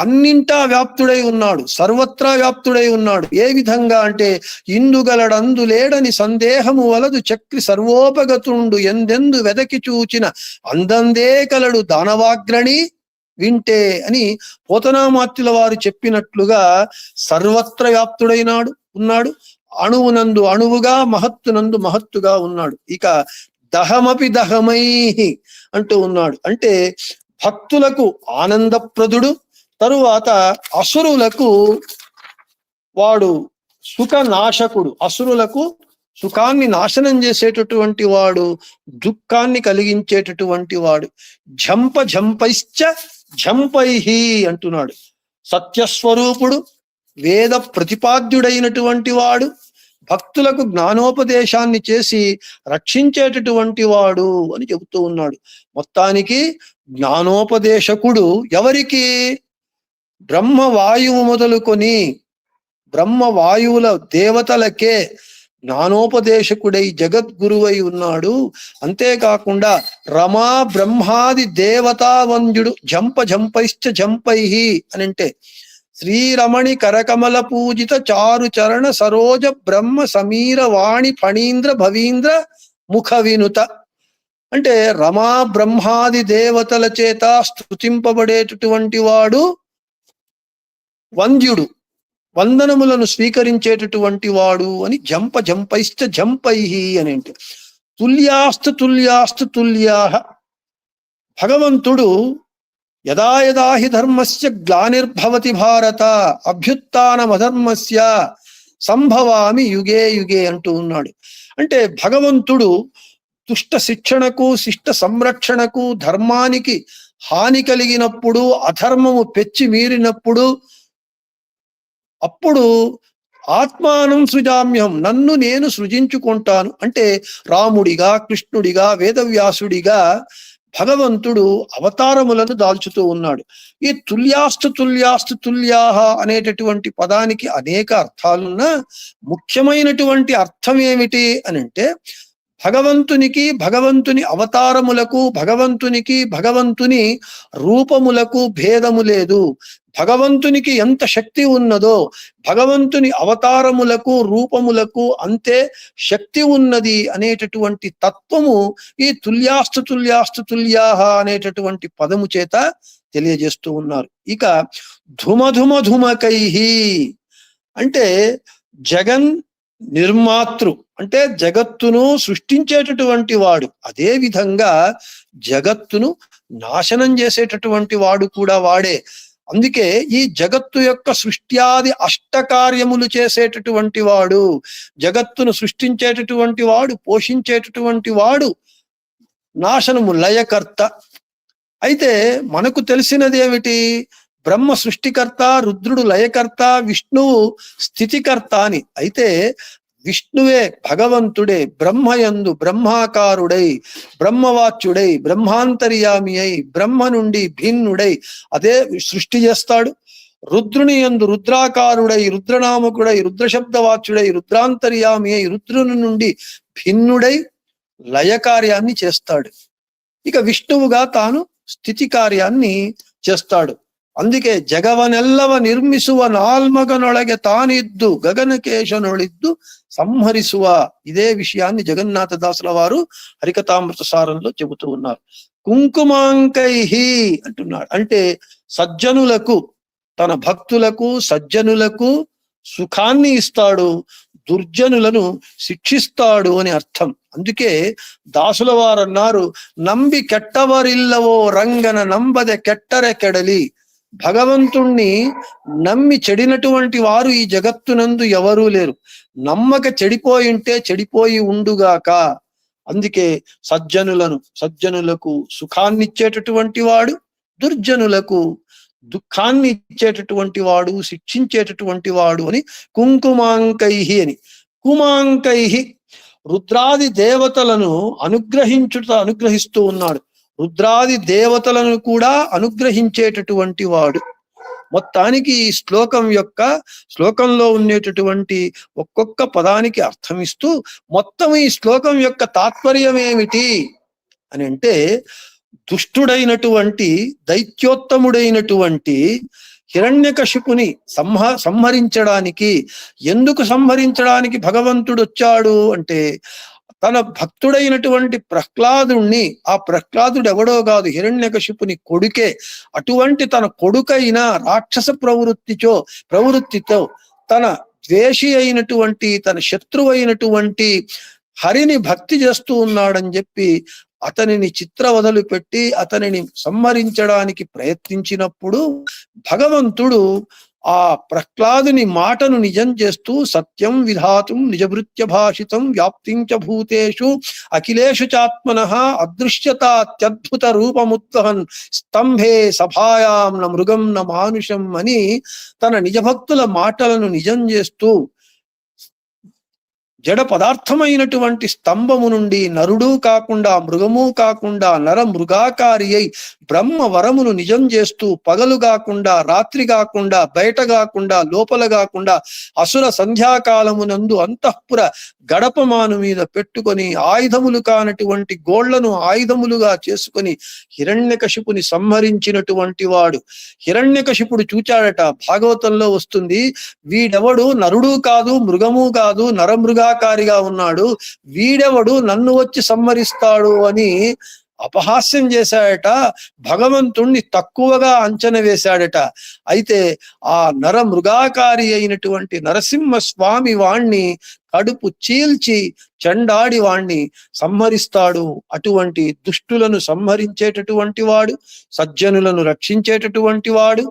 అన్నింటా వ్యాప్తుడై ఉన్నాడు, సర్వత్రా వ్యాప్తుడై ఉన్నాడు. ఏ విధంగా అంటే ఇందుగలడందు లేడని సందేహము వలదు చక్రి సర్వోపగతుండు ఎందెందు వెదకి చూచిన అందందే కలడు దానవాగ్రణి వింటే అని పోతనామాత్యుల వారు చెప్పినట్లుగా సర్వత్ర వ్యాప్తుడైనాడు ఉన్నాడు. అణువునందు అణువుగా, మహత్తునందు మహత్తుగా ఉన్నాడు. ఇక దహమపి దహమై అంటూ ఉన్నాడు. అంటే భక్తులకు ఆనందప్రదుడు, తరువాత అసురులకు వాడు సుఖనాశకుడు, అసురులకు సుఖాన్ని నాశనం చేసేటటువంటి వాడు, దుఃఖాన్ని కలిగించేటటువంటి వాడు. ఝంప ఝంపైశ్చ ఝంపైహి అంటున్నాడు. సత్యస్వరూపుడు, వేద ప్రతిపాద్యుడైనటువంటి వాడు, భక్తులకు జ్ఞానోపదేశాన్ని చేసి రక్షించేటటువంటి వాడు అని చెబుతూ ఉన్నాడు. మొత్తానికి జ్ఞానోపదేశకుడు ఎవరికి? బ్రహ్మవాయువు మొదలుకొని బ్రహ్మవాయువుల దేవతలకే జ్ఞానోపదేశకుడై జగద్గురువై ఉన్నాడు. అంతేకాకుండా రమా బ్రహ్మాది దేవతావంద్యుడు. ఝంప ఝంపైశ్చ ఝంపైహి అని అంటే శ్రీరమణి కరకమల పూజిత చారు చరణ సరోజ బ్రహ్మ సమీర వాణి ఫణీంద్ర భవీంద్ర ముఖ వినుత అంటే రమా బ్రహ్మాది దేవతల చేత స్తుతింపబడేటటువంటి వాడు వంద్యుడు, వందనములను స్వీకరించేటటువంటి వాడు అని ఝంప ఝంపైశ్చ ఝంపైహి అని అంటే తుల్యాస్తు తుల్యాస్తు తుల్యాః. భగవంతుడు యదా యదా హి ధర్మస్య గ్లానిర్భవతి భారత అభ్యుత్థానమధర్మస్య సంభవామి యుగే యుగే అంటూ ఉన్నాడు. అంటే భగవంతుడు దుష్ట శిక్షణకు, శిష్ట సంరక్షణకు, ధర్మానికి హాని కలిగినప్పుడు, అధర్మము పెచ్చి మీరినప్పుడు అప్పుడు ఆత్మానం సృజామ్యం, నన్ను నేను సృజించుకుంటాను అంటే రాముడిగా, కృష్ణుడిగా, వేదవ్యాసుడిగా భగవంతుడు అవతారములను దాల్చుతూ ఉన్నాడు. ఈ తుల్యాస్తు తుల్యాస్తు తుల్యాహ అనేటటువంటి పదానికి అనేక అర్థాలున్నా ముఖ్యమైనటువంటి అర్థం ఏమిటి అని అంటే భగవంతునికి, భగవంతుని అవతారములకు, భగవంతుని రూపములకు భేదము లేదు. భగవంతునికి ఎంత శక్తి ఉన్నదో భగవంతుని అవతారములకు, రూపములకు అంతే శక్తి ఉన్నది అనేటటువంటి తత్వము ఈ తుల్యాస్తు తుల్యాస్తు తుల్యాహ అనేటటువంటి పదము చేత తెలియజేస్తూ ఉన్నారు. ఇక ధుమధుమ ధుమకైహి అంటే జగన్ నిర్మాతృ అంటే జగత్తును సృష్టించేటటువంటి వాడు, అదే విధంగా జగత్తును నాశనం చేసేటటువంటి వాడు కూడా వాడే. అందుకే ఈ జగత్తు యొక్క సృష్ట్యాది అష్టకార్యములు చేసేటటువంటి వాడు, జగత్తును సృష్టించేటటువంటి వాడు, పోషించేటటువంటి వాడు, నాశనము లయకర్త. అయితే మనకు తెలిసినది ఏమిటి? బ్రహ్మ సృష్టికర్త, రుద్రుడు లయకర్త, విష్ణువు స్థితికర్త అని. అయితే విష్ణువే భగవంతుడే బ్రహ్మయందు బ్రహ్మాకారుడై, బ్రహ్మవాచ్యుడై, బ్రహ్మాంతర్యామి అయి, బ్రహ్మ నుండి భిన్నుడై అదే సృష్టి చేస్తాడు. రుద్రుని యందు రుద్రాకారుడై, రుద్రనామకుడై, రుద్రశబ్దవాచ్యుడై, రుద్రాంతర్యామి అయి, రుద్రుని నుండి భిన్నుడై లయ కార్యాన్ని చేస్తాడు. ఇక విష్ణువుగా తాను స్థితి కార్యాన్ని చేస్తాడు. అందుకే జగవనెల్లవ నిర్మిಸುವ ನಾಲ್ಮಗನೊಳಗೆ ತಾನಿದ್ದು గగనకేశనొళిద్దు సంహరిಸುవ. ఇదే విషయాన్ని జగన్నాథదాసుల వారు హరికథామృత సారంలో చెబుతూ ఉన్నారు. కుంకుమాంకైహి అంటున్నాడు. అంటే సజ్జనులకు, తన భక్తులకు, సజ్జనులకు సుఖాన్ని ఇస్తాడు, దుర్జనులను శిక్షిస్తాడు అని అర్థం. అందుకే దాసుల వారు అన్నారు, నంబి కెట్టవరిల్లవో రంగన నంబదె కెట్టరె కెడలి. భగవంతుణ్ణి నమ్మి చెడినటువంటి వారు ఈ జగత్తునందు ఎవరూ లేరు. నమ్మక చెడిపోయింటే చెడిపోయి ఉండుగాక. అందుకే సజ్జనులకు సుఖాన్ని ఇచ్చేటటువంటి వాడు, దుర్జనులకు దుఃఖాన్ని ఇచ్చేటటువంటి వాడు, శిక్షించేటటువంటి వాడు అని కుంకుమాంకైహి అని. కుమాంకైహి రుద్రాది దేవతలను అనుగ్రహిస్తూ ఉన్నాడు. రుద్రాది దేవతలను కూడా అనుగ్రహించేటటువంటి వాడు. మొత్తానికి ఈ శ్లోకంలో ఉండేటటువంటి ఒక్కొక్క పదానికి అర్థమిస్తూ మొత్తం ఈ శ్లోకం యొక్క తాత్పర్యం ఏమిటి అని అంటే దుష్టుడైనటువంటి, దైత్యోత్తముడైనటువంటి హిరణ్యకశిపుని సంహరించడానికి, ఎందుకు సంహరించడానికి భగవంతుడు వచ్చాడు అంటే తన భక్తుడైనటువంటి ప్రహ్లాదుణ్ణి, ఆ ప్రహ్లాదుడు ఎవడో కాదు హిరణ్యకశిపుని కొడుకే, అటువంటి తన కొడుకైన రాక్షస ప్రవృత్తితో తన ద్వేషి అయినటువంటి, తన శత్రువు అయినటువంటి హరిని భక్తి చేస్తూ ఉన్నాడని చెప్పి అతనిని చిత్రవదలు పెట్టి అతనిని సంహరించడానికి ప్రయత్నించినప్పుడు భగవంతుడు ఆ ప్రహ్లాదుని మాటను నిజం చేస్తూ సత్యం విధాతుం నిజభృత్య భాషితం వ్యాప్తించ భూతేషు అఖిలేషు చాత్మనః అదృశ్యతాత్యద్భుత రూపముత్వహన్ స్తంభే సభాయాం న మృగం న మానుషం అని తన నిజభక్తుల మాటలను నిజం చేస్తూ జడ పదార్థమైనటువంటి స్తంభము నుండి నరుడు కాకుండా మృగము కాకుండా నర మృగాకారి అయి బ్రహ్మ వరమును నిజం చేస్తూ పగలు కాకుండా రాత్రి కాకుండా బయట కాకుండా లోపల కాకుండా అసుర సంధ్యాకాలమునందు అంతఃపుర గడపమాను మీద పెట్టుకొని ఆయుధములు కానటువంటి గోళ్లను ఆయుధములుగా చేసుకొని హిరణ్యకశిపుని సంహరించినటువంటి వాడు. హిరణ్యకశిపుడు చూచాడట, భాగవతంలో వస్తుంది, వీడెవడు నరుడు కాదు మృగము కాదు నరమృగాకారిగా ఉన్నాడు, వీడెవడు నన్ను వచ్చి సంహరిస్తాడు అని అపహాస్యం చేశాడట. భగవంతుణ్ణి తక్కువగా అంచనా వేశాడట. అయితే ఆ నర మృగాకారి అయినటువంటి నరసింహస్వామి వాణ్ణి కడుపు చీల్చి చండాడి వాణ్ణి సంహరిస్తాడు. అటువంటి దుష్టులను సంహరించేటటువంటి వాడు, సజ్జనులను రక్షించేటటువంటి వాడు,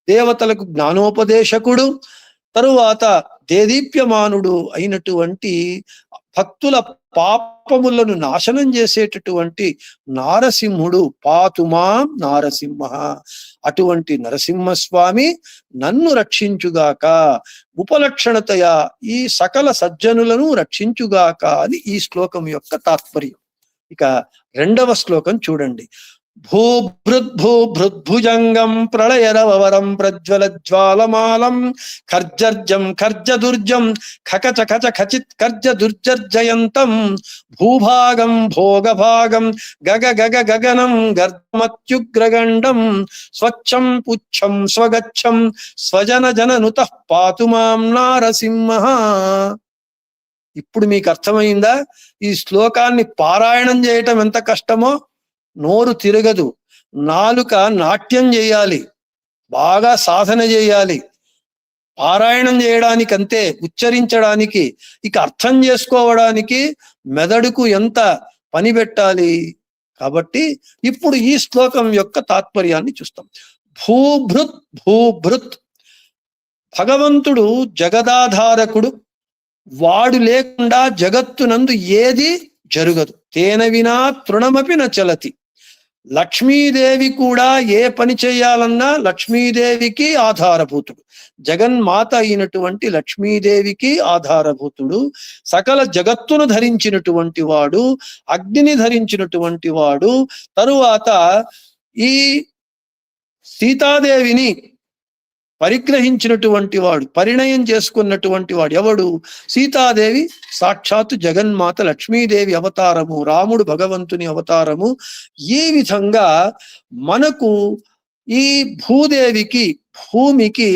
దేవతలకు జ్ఞానోపదేశకుడు, తరువాత దేదీప్యమానుడు అయినటువంటి భక్తుల పాపములను నాశనం చేసేటటువంటి నారసింహుడు. పాతుమాం నారసింహ, అటువంటి నరసింహస్వామి నన్ను రక్షించుగాక, ఉపలక్షణతయా ఈ సకల సజ్జనులను రక్షించుగాక అని ఈ శ్లోకం యొక్క తాత్పర్యం. ఇక రెండవ శ్లోకం చూడండి. భూభృద్భుజంగం ప్రళయరవరం ప్రజ్వల జ్వాలమాలం ఖర్జర్జం ఖర్జదుర్జం ఖకచ ఖచ ఖచిత్ ఖర్జ దుర్జర్జయంతం భూభాగం భోగభాగం గగ గగ గగనం గర్మత్యుగ్రగండం స్వచ్ఛం పుచ్చం స్వగచ్చం స్వజన జననుతః పాతు మాం నారసింహ. ఇప్పుడు మీకు అర్థమైందా ఈ శ్లోకాన్ని పారాయణం చేయటం ఎంత కష్టమో? నోరు తిరగదు, నాలుక నాట్యం చేయాలి, బాగా సాధన చేయాలి. పారాయణం చేయడానికి అంతే, ఉచ్చరించడానికి. ఇక అర్థం చేసుకోవడానికి మెదడుకు ఎంత పని పెట్టాలి. కాబట్టి ఇప్పుడు ఈ శ్లోకం యొక్క తాత్పర్యాన్ని చూస్తాం. భూభృత్ భూభృత్, భగవంతుడు జగదాధారకుడు. వాడు లేకుండా జగత్తునందు ఏది జరుగదు. తేన వినా తృణమపి నచలతి. లక్ష్మీదేవి కూడా ఏ పని చేయాలన్నా లక్ష్మీదేవికి ఆధారభూతుడు. జగన్మాత అయినటువంటి లక్ష్మీదేవికి ఆధారభూతుడు. సకల జగత్తును ధరించినటువంటి వాడు, అగ్నిని ధరించినటువంటి వాడు. తరువాత ఈ సీతాదేవిని పరిగ్రహించినటువంటి వాడు, పరిణయం చేసుకున్నటువంటి వాడు ఎవడు? సీతాదేవి సాక్షాత్తు జగన్మాత లక్ష్మీదేవి అవతారము, రాముడు భగవంతుని అవతారము. ఈ విధంగా మనకు ఈ భూదేవికి, భూమికి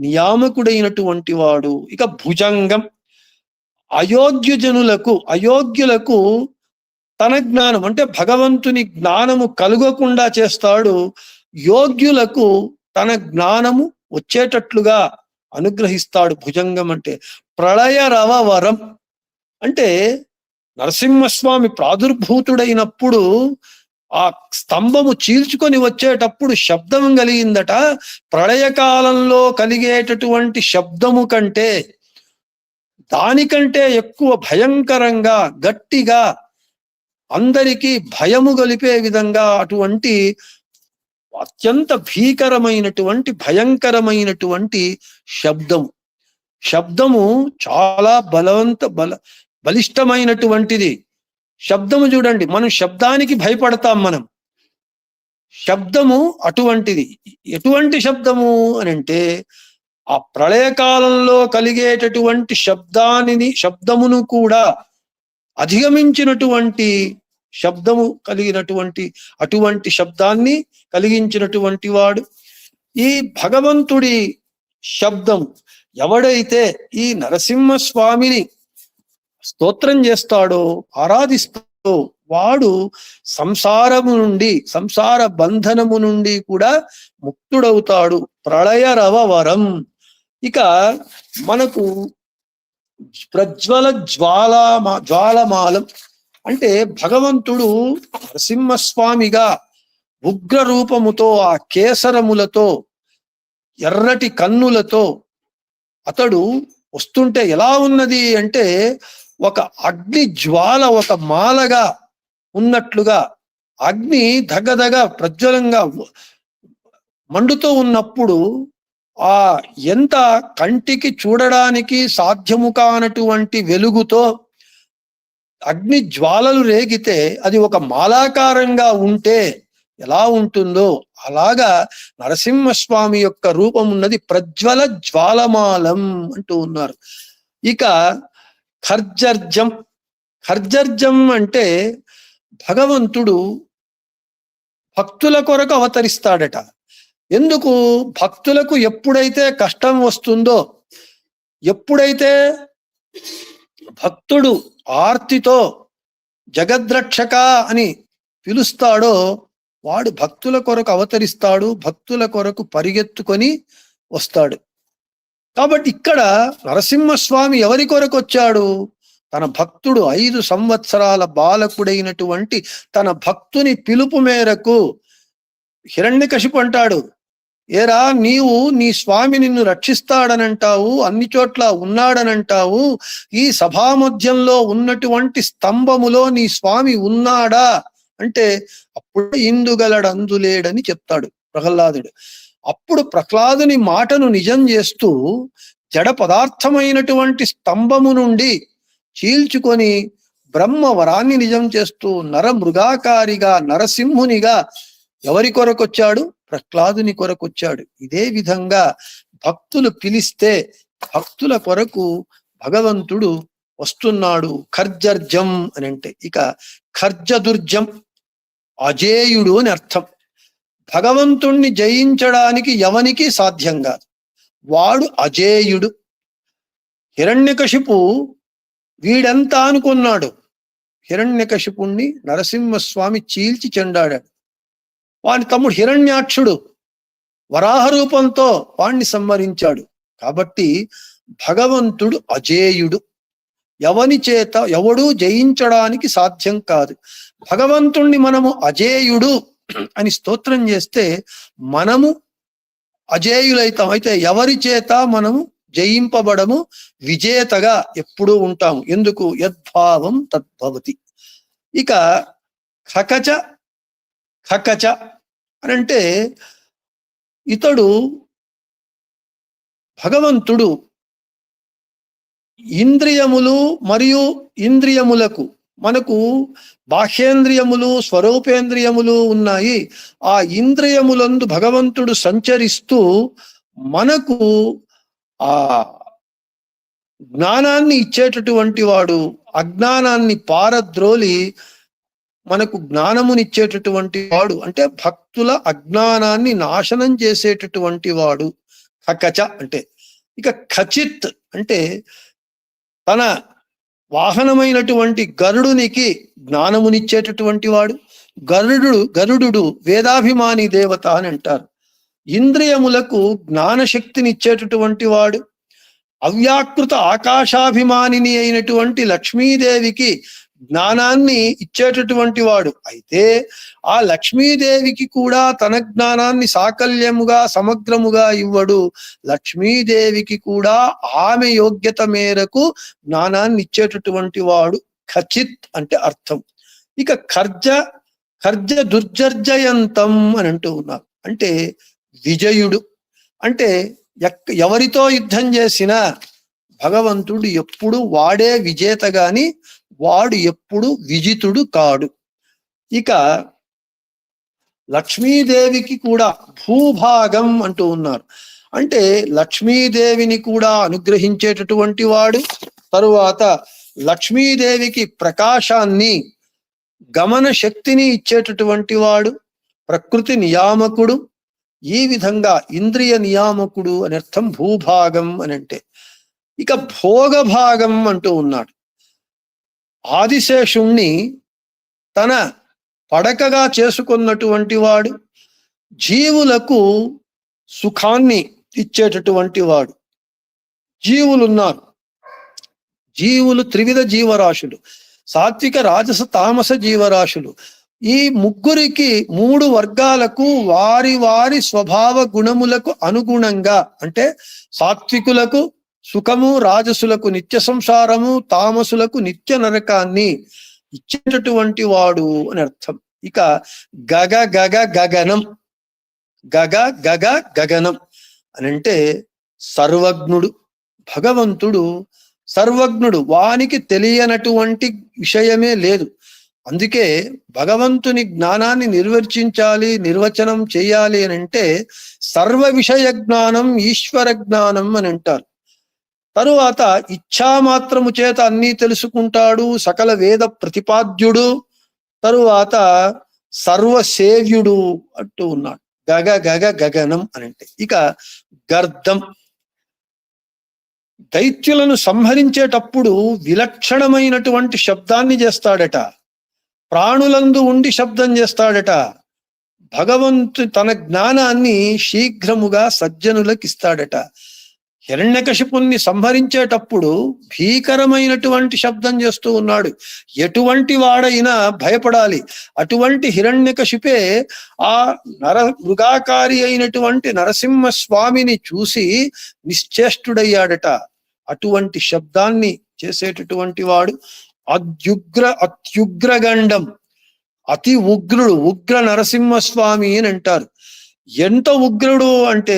నియామకుడైనటువంటి వాడు. ఇక భుజంగం, అయోగ్యులకు తన జ్ఞానం అంటే భగవంతుని జ్ఞానము కలుగకుండా చేస్తాడు. యోగ్యులకు తన జ్ఞానము వచ్చేటట్లుగా అనుగ్రహిస్తాడు. భుజంగం అంటే ప్రళయ రవవరం. అంటే నరసింహస్వామి ప్రాదుర్భూతుడైనప్పుడు ఆ స్తంభము చీల్చుకొని వచ్చేటప్పుడు శబ్దం కలిగిందట. ప్రళయకాలంలో కలిగేటటువంటి శబ్దము కంటే, దానికంటే ఎక్కువ భయంకరంగా, గట్టిగా, అందరికీ భయము గొలిపే విధంగా అటువంటి అత్యంత భీకరమైనటువంటి భయంకరమైనటువంటి శబ్దము చాలా బలిష్టమైనటువంటిది. శబ్దము చూడండి, మనం శబ్దానికి భయపడతాం. మనం శబ్దము అటువంటిది. ఎటువంటి శబ్దము అని అంటే ఆ ప్రళయకాలంలో కలిగేటటువంటి శబ్దమును కూడా అధిగమించినటువంటి శబ్దము కలిగినటువంటి అటువంటి శబ్దాన్ని కలిగించినటువంటి వాడు. ఈ భగవంతుడి శబ్దం ఎవడైతే ఈ నరసింహస్వామిని స్తోత్రం చేస్తాడో, ఆరాధిస్తాడో, వాడు సంసారము నుండి, సంసార బంధనము నుండి కూడా ముక్తుడవుతాడు. ప్రళయ రవవరం. ఇక మనకు ప్రజ్వల జ్వాలమాలం అంటే భగవంతుడు నరసింహస్వామిగా ఉగ్ర రూపముతో, ఆ కేసరములతో ఎర్రటి కన్నులతో అతడు వస్తుంటే ఎలా ఉన్నది అంటే ఒక అగ్ని జ్వాల ఒక మాలగా ఉన్నట్లుగా, అగ్ని దగదగ ప్రజ్వలంగా మండుతూ ఉన్నప్పుడు ఆ ఎంత కంటికి చూడడానికి సాధ్యము కానటువంటి వెలుగుతో అగ్ని జ్వాలలు రేగితే అది ఒక మాలాకారంగా ఉంటే ఎలా ఉంటుందో అలాగా నరసింహస్వామి యొక్క రూపం ఉన్నది. ప్రజ్వల జ్వాలమాలం అంటూ ఉన్నారు. ఇక ఖర్జర్జం. ఖర్జర్జం అంటే భగవంతుడు భక్తుల కొరకు అవతరిస్తాడట. ఎందుకు? భక్తులకు ఎప్పుడైతే కష్టం వస్తుందో, ఎప్పుడైతే భక్తుడు ఆర్తితో జగద్రక్షక అని పిలుస్తాడో వాడు భక్తుల కొరకు అవతరిస్తాడు, భక్తుల కొరకు పరిగెత్తుకొని వస్తాడు. కాబట్టి ఇక్కడ నరసింహస్వామి ఎవరి కొరకు వచ్చాడు? తన భక్తుడు 5 సంవత్సరాల బాలకుడైనటువంటి తన భక్తుని పిలుపు మేరకు హిరణ్యకశిపు అంటాడు, ఏరా నీవు నీ స్వామి నిన్ను రక్షిస్తాడనంటావు, అన్ని చోట్ల ఉన్నాడనంటావు, ఈ సభామధ్యంలో ఉన్నటువంటి స్తంభములో నీ స్వామి ఉన్నాడా అంటే అప్పుడు ఇందుగలడందులేడని చెప్తాడు ప్రహ్లాదుడు. అప్పుడు ప్రహ్లాదుని మాటను నిజం చేస్తూ జడ పదార్థమైనటువంటి స్తంభము నుండి చీల్చుకొని బ్రహ్మ వరాన్ని నిజం చేస్తూ నరమృగాకారిగా నరసింహునిగా ఎవరి కొరకొచ్చాడు? ప్రహ్లాదుని కొరకొచ్చాడు. ఇదే విధంగా భక్తులు పిలిస్తే భక్తుల కొరకు భగవంతుడు వస్తున్నాడు. ఖర్జర్జం అని అంటే ఇక ఖర్జదుర్జం అజేయుడు అని అర్థం. భగవంతుణ్ణి జయించడానికి ఎవనికి సాధ్యం కాదు, వాడు అజేయుడు. హిరణ్యకశిపు వీడెంత అనుకున్నాడు, హిరణ్యకశిపుణ్ణి నరసింహస్వామి చీల్చి చెండాడాడు. వాని తమ్ముడు హిరణ్యాక్షుడు వరాహ రూపంతో వాణ్ణి సంహరించాడు. కాబట్టి భగవంతుడు అజేయుడు, ఎవని చేత ఎవడూ జయించడానికి సాధ్యం కాదు. భగవంతుణ్ణి మనము అజేయుడు అని స్తోత్రం చేస్తే మనము అజేయులైతాం. అయితే ఎవరి చేత మనము జయింపబడము, విజేతగా ఎప్పుడూ ఉంటాము. ఎందుకు? యద్భావం తద్భవతి. ఇక ఖకచ. ఖకచ అనంటే ఇతడు భగవంతుడు ఇంద్రియములు మరియు ఇంద్రియములకు, మనకు బాహ్యేంద్రియములు స్వరూపేంద్రియములు ఉన్నాయి. ఆ ఇంద్రియములందు భగవంతుడు సంచరిస్తూ మనకు ఆ జ్ఞానాన్ని ఇచ్చేటటువంటి వాడు, అజ్ఞానాన్ని పారద్రోలి మనకు జ్ఞానమునిచ్చేటటువంటి వాడు. అంటే భక్తుల అజ్ఞానాన్ని నాశనం చేసేటటువంటి వాడు ఖకచ అంటే. ఇక ఖచిత్ అంటే తన వాహనమైనటువంటి గరుడునికి జ్ఞానమునిచ్చేటటువంటి వాడు. గరుడు వేదాభిమాని దేవత అని అంటారు. ఇంద్రియములకు జ్ఞానశక్తినిచ్చేటటువంటి వాడు. అవ్యాకృత ఆకాశాభిమానిని అయినటువంటి లక్ష్మీదేవికి జ్ఞానాన్ని ఇచ్చేటటువంటి వాడు. అయితే ఆ లక్ష్మీదేవికి కూడా తన జ్ఞానాన్ని సాకల్యముగా సమగ్రముగా ఇవ్వడు. లక్ష్మీదేవికి కూడా ఆమె యోగ్యత మేరకు జ్ఞానాన్ని ఇచ్చేటటువంటి వాడు ఖచిత్ అంటే అర్థం. ఇక ఖర్జ దుర్జర్జయంతం అని అంటూ ఉన్నారు. అంటే విజయుడు. అంటే ఎవరితో యుద్ధం చేసినా భగవంతుడు ఎప్పుడు వాడే విజేత గాని వాడు ఎప్పుడు విజితుడు కాడు. ఇక లక్ష్మీదేవికి కూడా భూభాగం అంటూ ఉన్నారు. అంటే లక్ష్మీదేవిని కూడా అనుగ్రహించేటటువంటి వాడు. తరువాత లక్ష్మీదేవికి ప్రకాశాన్ని గమన శక్తిని ఇచ్చేటటువంటి వాడు. ప్రకృతి నియామకుడు. ఈ విధంగా ఇంద్రియ నియామకుడు అని అర్థం భూభాగం అని అంటే. ఇక భోగభాగం అంటూ ఉన్నాడు. ఆదిశేషుణ్ణి తన పడకగా చేసుకున్నటువంటి వాడు. జీవులకు సుఖాన్ని ఇచ్చేటటువంటి వాడు. జీవులున్నారు. జీవులు త్రివిధ జీవరాశులు, సాత్విక రాజస తామస జీవరాశులు. ఈ ముగ్గురికి 3 వర్గాలకు వారి వారి స్వభావ గుణములకు అనుగుణంగా, అంటే సాత్వికులకు సుఖము, రాజసులకు నిత్య సంసారము, తామసులకు నిత్య నరకాన్ని ఇచ్చేటటువంటి వాడు అని అర్థం. ఇక గగ గగ గగనం, గగ గగ గగనం అని అంటే సర్వజ్ఞుడు. భగవంతుడు సర్వజ్ఞుడు, వానికి తెలియనటువంటి విషయమే లేదు. అందుకే భగవంతుని జ్ఞానాన్ని నిర్వచనం చేయాలి అని అంటే సర్వ విషయ జ్ఞానం ఈశ్వర జ్ఞానం అని అంటారు. తరువాత ఇచ్ఛామాత్రము చేత అన్నీ తెలుసుకుంటాడు, సకల వేద ప్రతిపాద్యుడు, తరువాత సర్వసేవ్యుడు అంటూ ఉన్నాడు. గగ గగ గగనం అని అంటే. ఇక గర్ధం, దైత్యులను సంహరించేటప్పుడు విలక్షణమైనటువంటి శబ్దాన్ని చేస్తాడట, ప్రాణులందు ఉండి శబ్దం చేస్తాడట. భగవంతు తన జ్ఞానాన్ని శీఘ్రముగా సజ్జనులకు ఇస్తాడట. హిరణ్యకశిపుణ్ణి సంహరించేటప్పుడు భీకరమైనటువంటి శబ్దం చేస్తూ ఉన్నాడు. ఎటువంటి వాడైనా భయపడాలి. అటువంటి హిరణ్యకశిపే ఆ మృగాకారి అయినటువంటి నరసింహస్వామిని చూసి నిశ్చేష్టుడయ్యాడట. అటువంటి శబ్దాన్ని చేసేటటువంటి వాడు అత్యుగ్రగండం, అతి ఉగ్రుడు, ఉగ్ర నరసింహస్వామి అని అంటారు. ఎంత ఉగ్రుడు అంటే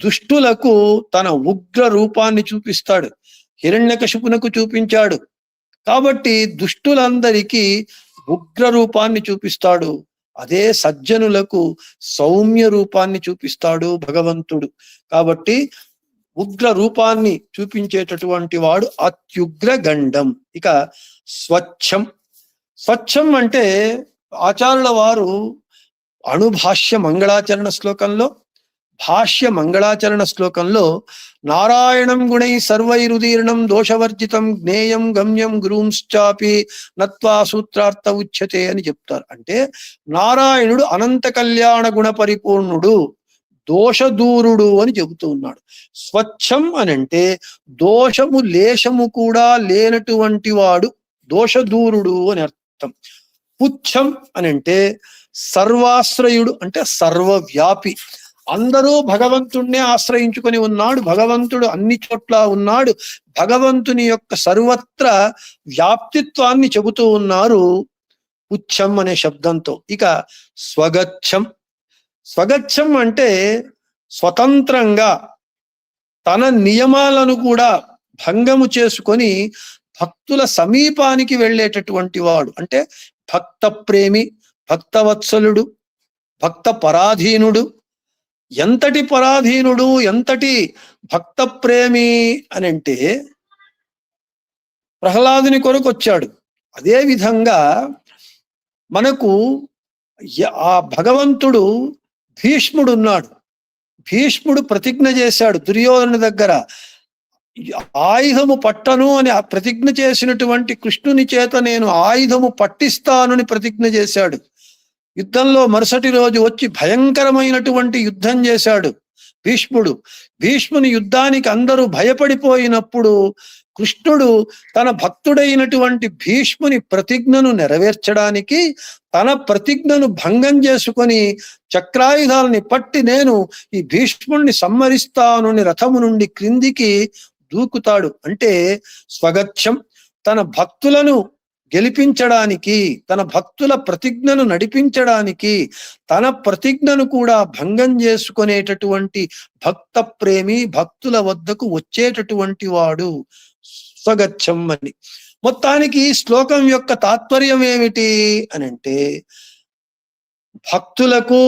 దుష్టులకు తన ఉగ్ర రూపాన్ని చూపిస్తాడు. హిరణ్యకశిపునకు చూపించాడు కాబట్టి దుష్టులందరికీ ఉగ్ర రూపాన్ని చూపిస్తాడు. అదే సజ్జనులకు సౌమ్య రూపాన్ని చూపిస్తాడు భగవంతుడు. కాబట్టి ఉగ్ర రూపాన్ని చూపించేటటువంటి వాడు అత్యుగ్ర గండం. ఇక స్వచ్ఛం, స్వచ్ఛం అంటే ఆచార్యుల వారు అణుభాష్య మంగళాచరణ శ్లోకంలో, భాష్య మంగళాచరణ శ్లోకంలో నారాయణం గుణై సర్వైరుదీర్ణం దోషవర్జితం జ్ఞేయం గమ్యం గురుంశ్చాపి నత్వా సూత్రార్థ ఉచ్యతే అని చెప్తారు. అంటే నారాయణుడు అనంత కళ్యాణ గుణ పరిపూర్ణుడు, దోషదూరుడు అని చెబుతూ ఉన్నాడు. స్వచ్ఛం అని అంటే దోషము లేశము కూడా లేనటువంటి వాడు దోషదూరుడు అని అర్థం. పుచ్చం అని అంటే సర్వాశ్రయుడు, అంటే సర్వవ్యాపి. అందరూ భగవంతుణ్ణే ఆశ్రయించుకొని ఉన్నాడు, భగవంతుడు అన్ని చోట్ల ఉన్నాడు, భగవంతుని యొక్క సర్వత్ర వ్యాప్తిత్వాన్ని చెబుతూ ఉన్నారు పుచ్చం అనే శబ్దంతో. ఇక స్వగచ్చం, స్వగచ్చం అంటే స్వతంత్రంగా తన నియమాలను కూడా భంగము చేసుకొని భక్తుల సమీపానికి వెళ్ళేటటువంటి వాడు. అంటే భక్త ప్రేమి, భక్తవత్సలుడు, భక్త పరాధీనుడు. ఎంతటి పరాధీనుడు, ఎంతటి భక్త ప్రేమి అని అంటే ప్రహ్లాదుని కొరకు వచ్చాడు. అదే విధంగా మనకు ఆ భగవంతుడు భీష్ముడు ఉన్నాడు. భీష్ముడు ప్రతిజ్ఞ చేశాడు దుర్యోధను దగ్గర, ఆయుధము పట్టను అని ప్రతిజ్ఞ చేసినటువంటి కృష్ణుని చేత నేను ఆయుధము పట్టిస్తానని ప్రతిజ్ఞ చేశాడు. యుద్ధంలో మరుసటి రోజు వచ్చి భయంకరమైనటువంటి యుద్ధం చేశాడు భీష్ముడు. భీష్ముని యుద్ధానికి అందరూ భయపడిపోయినప్పుడు కృష్ణుడు తన భక్తుడైనటువంటి భీష్ముని ప్రతిజ్ఞను నెరవేర్చడానికి తన ప్రతిజ్ఞను భంగం చేసుకొని చక్రాయుధాలని పట్టి నేను ఈ భీష్ముడిని సంహరిస్తాను రథము నుండి క్రిందికి దూకుతాడు. అంటే స్వగచ్చం, తన భక్తులను గెలిపించడానికి, తన భక్తుల ప్రతిజ్ఞను నడిపించడానికి, తన ప్రతిజ్ఞను కూడా భంగం చేసుకునేటటువంటి భక్త ప్రేమి, భక్తుల వద్దకు వచ్చేటటువంటి వాడు స్వగచ్చం అని. మొత్తానికి శ్లోకం యొక్క తాత్పర్యం ఏమిటి అని అంటే భక్తులకు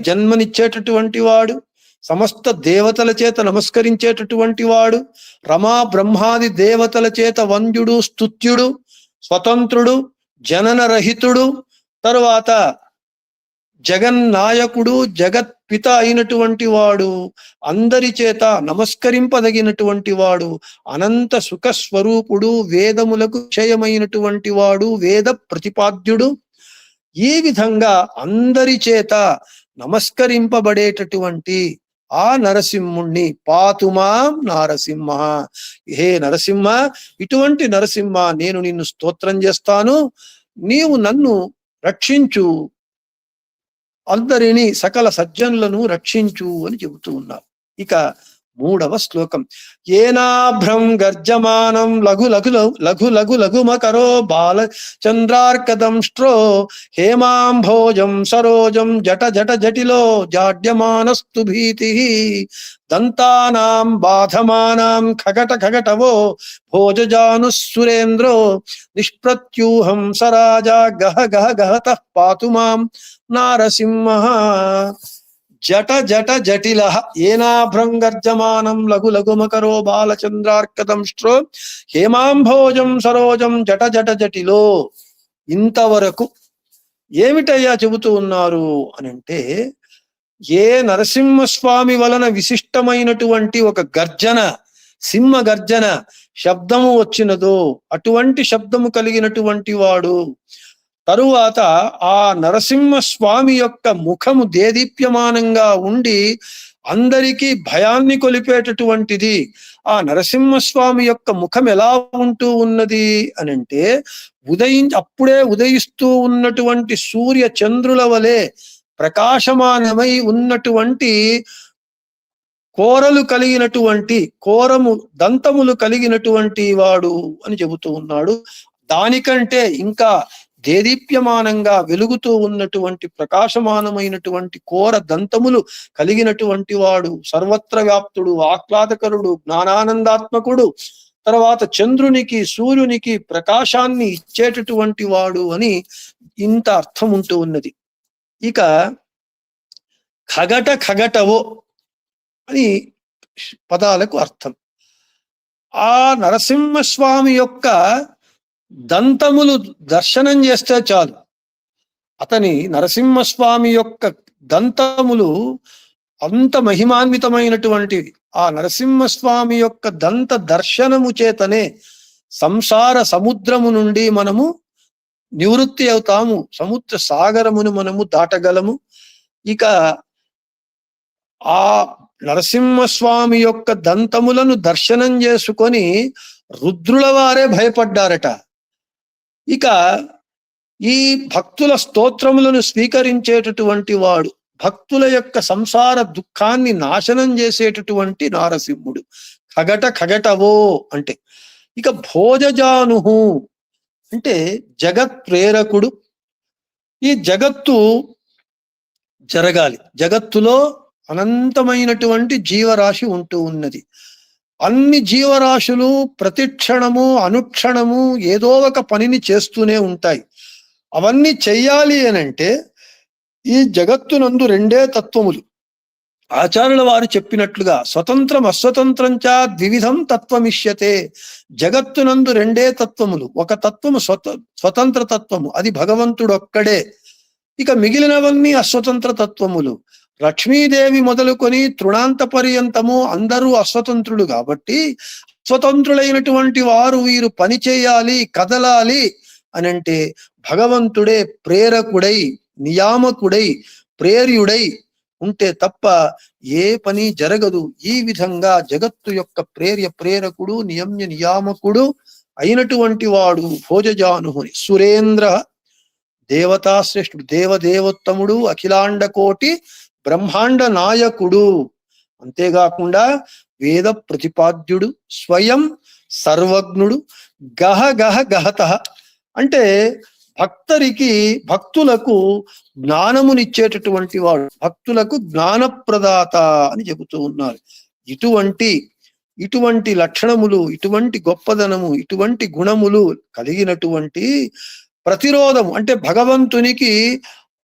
జన్మనిచ్చేటటువంటి వాడు, సమస్త దేవతల చేత నమస్కరించేటటువంటి వాడు, రమా బ్రహ్మాది దేవతల చేత వంద్యుడు, స్తుత్యుడు, స్వతంత్రుడు, జననరహితుడు, తరువాత జగన్నాయకుడు, జగత్పిత అయినటువంటి వాడు, అందరి చేత నమస్కరింపదగినటువంటి వాడు, అనంత సుఖ స్వరూపుడు, వేదములకు విషయమైనటువంటి వాడు, వేద ప్రతిపాద్యుడు. ఈ విధంగా అందరి చేత నమస్కరింపబడేటటువంటి ఆ నరసింహుణ్ణి పాతుమాం నారసింహ, హే నరసింహ, ఇటువంటి నరసింహ నేను నిన్ను స్తోత్రం చేస్తాను, నీవు నన్ను రక్షించు, అందరినీ సకల సజ్జనులను రక్షించు అని చెబుతూ ఉన్నారు. ఇక 3వ శ్లోకం. ఏనాభ్రం గర్జమానం లఘు లఘు లఘు లఘు లఘుమకరో బాల చంద్రార్కదంష్ట్రో హేమాంభోజం సరోజం జట జట జటిలో జాడ్యమానస్తు భీతి దంతానాం బాధమానాం ఖగట ఖగటవో భోజజాను సురేంద్రో నిష్ప్రత్యూహం సరాజా గహ గహ గహతః పాతు మాం నారసింహ. జట జట జటిల ఏనాభ్రంగర్జమానం లఘు లఘుమకరో బాలచంద్రార్కదంష్ట్రో హేమాంభోజం సరోజం జట జట జటిలో. ఇంతవరకు ఏమిటయ్యా చెబుతూ ఉన్నారు అని అంటే, ఏ నరసింహస్వామి వలన విశిష్టమైనటువంటి ఒక గర్జన, సింహ గర్జన శబ్దము వచ్చినదో అటువంటి శబ్దము కలిగినటువంటి వాడు. తరువాత ఆ నరసింహస్వామి యొక్క ముఖము దేదీప్యమానంగా ఉండి అందరికీ భయాన్ని కొలిపేటటువంటిది. ఆ నరసింహస్వామి యొక్క ముఖం ఎలా ఉంటూ ఉన్నది అనంటే, అప్పుడే ఉదయిస్తూ ఉన్నటువంటి సూర్య చంద్రుల వలె ప్రకాశమానమై ఉన్నటువంటి కోరలు కలిగినటువంటి, కోరము దంతములు కలిగినటువంటి వాడు అని చెబుతూ ఉన్నాడు. దానికంటే ఇంకా దేదీప్యమానంగా వెలుగుతూ ఉన్నటువంటి ప్రకాశమానమైనటువంటి కోర దంతములు కలిగినటువంటి వాడు, సర్వత్ర వ్యాప్తుడు, ఆహ్లాదకరుడు, జ్ఞానానందాత్మకుడు, తర్వాత చంద్రునికి సూర్యునికి ప్రకాశాన్ని ఇచ్చేటటువంటి వాడు అని ఇంత అర్థం ఉంటూ ఉన్నది. ఇక ఖగట ఖగటవో అని పదాలకు అర్థం. ఆ నరసింహస్వామి యొక్క దంతములు దర్శనం చేస్తే చాలు, అతని నరసింహస్వామి యొక్క దంతములు అంత మహిమాన్వితమైనటువంటివి. ఆ నరసింహస్వామి యొక్క దంత దర్శనము చేతనే సంసార సముద్రము నుండి మనము నివృత్తి అవుతాము, సముద్ర సాగరమును మనము దాటగలము. ఇక ఆ నరసింహస్వామి యొక్క దంతములను దర్శనం చేసుకొని రుద్రుల వారే భయపడ్డారట. ఇక ఈ భక్తుల స్తోత్రములను స్వీకరించేటటువంటి వాడు, భక్తుల యొక్క సంసార దుఃఖాన్ని నాశనం చేసేటటువంటి నారసింహుడు. ఖగట ఖగటవో అంటే. ఇక భోజజానుహు అంటే జగత్ ప్రేరకుడు. ఈ జగత్తు జరగాలి, జగత్తులో అనంతమైనటువంటి జీవరాశి ఉంటూ ఉన్నది. అన్ని జీవరాశులు ప్రతిక్షణము అనుక్షణము ఏదో ఒక పనిని చేస్తూనే ఉంటాయి. అవన్నీ చెయ్యాలి అనంటే ఈ జగత్తునందు 2 తత్వములు. ఆచార్యుల వారు చెప్పినట్లుగా స్వతంత్రం అస్వతంత్రం చ ద్వివిధం తత్వమిష్యతే. జగత్తునందు 2 తత్వములు. ఒక తత్వము స్వతంత్ర తత్వము, అది భగవంతుడు ఒక్కడే. ఇక మిగిలినవన్నీ అస్వతంత్ర తత్వములు. లక్ష్మీదేవి మొదలుకొని తృణాంత పర్యంతము అందరూ అస్వతంత్రులు కాబట్టి, స్వతంత్రులైనటువంటి వారు వీరు పని చేయాలి, కదలాలి అనంటే భగవంతుడే ప్రేరకుడై, నియామకుడై, ప్రేర్యుడై ఉంటే తప్ప ఏ పని జరగదు. ఈ విధంగా జగత్తు యొక్క ప్రేరకుడు, నియామకుడు అయినటువంటి వాడు భోజజానుహుని. సురేంద్ర దేవతాశ్రేష్ఠుడు, దేవదేవోత్తముడు, అఖిలాండ కోటి బ్రహ్మాండ నాయకుడు. అంతేకాకుండా వేద ప్రతిపాద్యుడు, స్వయం సర్వజ్ఞుడు, గహ గహ గహత అంటే భక్తులకు జ్ఞానమునిచ్చేటటువంటి వాడు, భక్తులకు జ్ఞానప్రదాత అని చెబుతూ ఉన్నారు. ఇటువంటి లక్షణములు, ఇటువంటి గొప్పదనము, ఇటువంటి గుణములు కలిగినటువంటి ప్రతిరోధము అంటే భగవంతునికి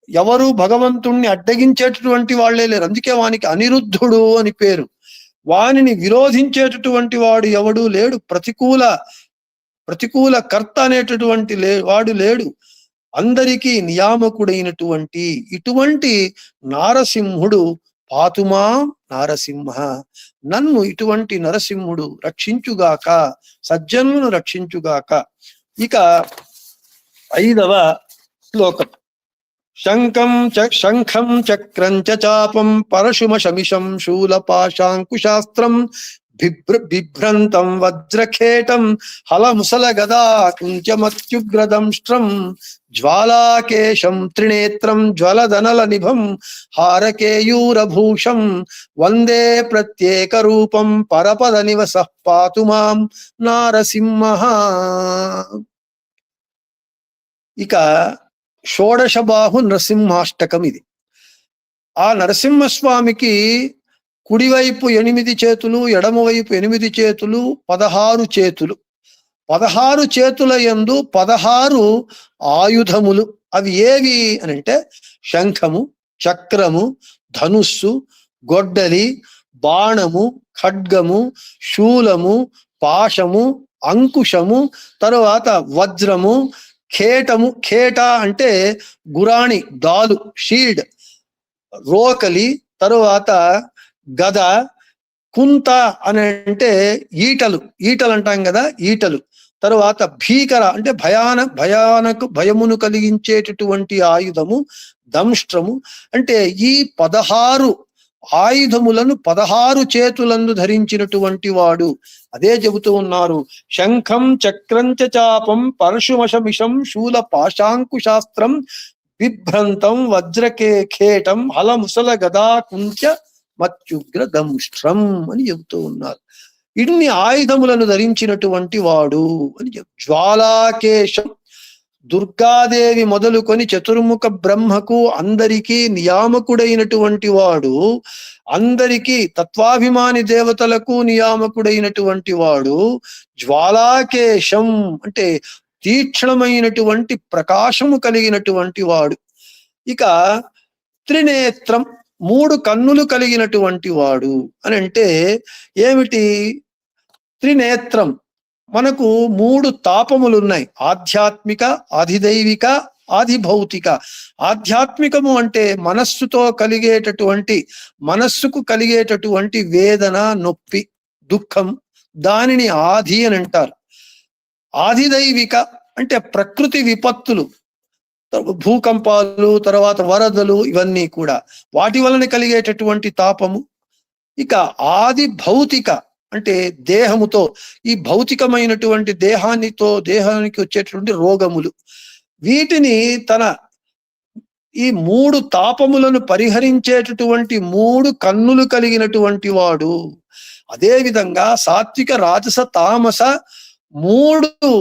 ఎవరు భగవంతుణ్ణి అడ్డగించేటటువంటి వాళ్లే లేరు. అందుకే వానికి అనిరుద్ధుడు అని పేరు. వానిని విరోధించేటటువంటి వాడు ఎవడు లేడు. ప్రతికూల కర్త అనేటటువంటి వాడు లేడు. అందరికీ నియామకుడైనటువంటి ఇటువంటి నారసింహుడు పాతుమా నారసింహ, నన్ను ఇటువంటి నరసింహుడు రక్షించుగాక, సజ్జనులను రక్షించుగాక. ఇక 5వ శ్లోకం. శంఖం చక్రం చాపం పరశుమ శమిషం శూలపాశాంకుశాస్త్రం బిభ్రంతం వజ్రఖేటం హలముసల గదా కుంచమత్యుగ్రదంష్ట్రం జ్వాలాకేశం త్రినేత్రం జ్వలదనల నిభం హారకేయూరభూషం వందే ప్రత్యేక రూపం పరపద నివస పాతు మాం నారసింహ. ఇక షోడశబాహు నరసింహాష్టకం ఇది. ఆ నరసింహస్వామికి కుడివైపు 8 చేతులు, ఎడమవైపు 8 చేతులు, 16 చేతులు. 16 చేతుల యందు 16 ఆయుధములు. అవి ఏవి అని అంటే శంఖము, చక్రము, ధనుస్సు, గొడ్డలి, బాణము, ఖడ్గము, శూలము, పాశము, అంకుశము, తరువాత వజ్రము, ఖేటము, ఖేట అంటే గురాణి, డాలు, షీల్డ్, రోకలి, తరువాత గద, కుంత అని అంటే ఈటలు, ఈటలు అంటాం కదా, ఈటలు. తరువాత భీకర అంటే భయమును కలిగించేటటువంటి ఆయుధము దంష్ట్రము. అంటే ఈ 16 ఆయుధములను 16 చేతులందు ధరించినటువంటి వాడు. అదే చెబుతూ ఉన్నారు, శంఖం చక్రంచ చాపం పరశుమశమిషం శూల పాశాంకుశాస్త్రం బిభ్రంతం వజ్రఖేటం హలముసల గదా కుంచ మత్యుగ్ర దంష్ట్రం అని చెబుతూ ఉన్నారు. ఇన్ని ఆయుధములను ధరించినటువంటి వాడు అని జ్వాలాకేశం, దుర్గాదేవి మొదలుకొని చతుర్ముఖ బ్రహ్మకు అందరికీ నియామకుడైనటువంటి వాడు, అందరికీ తత్వాభిమాని దేవతలకు నియామకుడైనటువంటి వాడు. జ్వాలాకేశం అంటే తీక్ష్ణమైనటువంటి ప్రకాశము కలిగినటువంటి వాడు. ఇక త్రినేత్రం 3 కన్నులు కలిగినటువంటి వాడు అని అంటే ఏమిటి? త్రినేత్రం మనకు 3 తాపములు ఉన్నాయి, ఆధ్యాత్మిక, ఆధిదైవిక, ఆధిభౌతిక. ఆధ్యాత్మికము అంటే మనస్సుతో కలిగేటటువంటి, మనస్సుకు కలిగేటటువంటి వేదన, నొప్పి, దుఃఖం, దానిని ఆది అని అంటారు. ఆధిదైవిక అంటే ప్రకృతి విపత్తులు, భూకంపాలు, తర్వాత వరదలు, ఇవన్నీ కూడా వాటి వలన కలిగేటటువంటి తాపము. ఇక ఆది భౌతిక అంటే దేహముతో, ఈ భౌతికమైనటువంటి దేహానికి వచ్చేటటువంటి రోగములు. వీటిని తన ఈ 3 తాపములను పరిహరించేటటువంటి 3 కన్నులు కలిగినటువంటి వాడు. అదే విధంగా సాత్విక, రాజస, తామస 3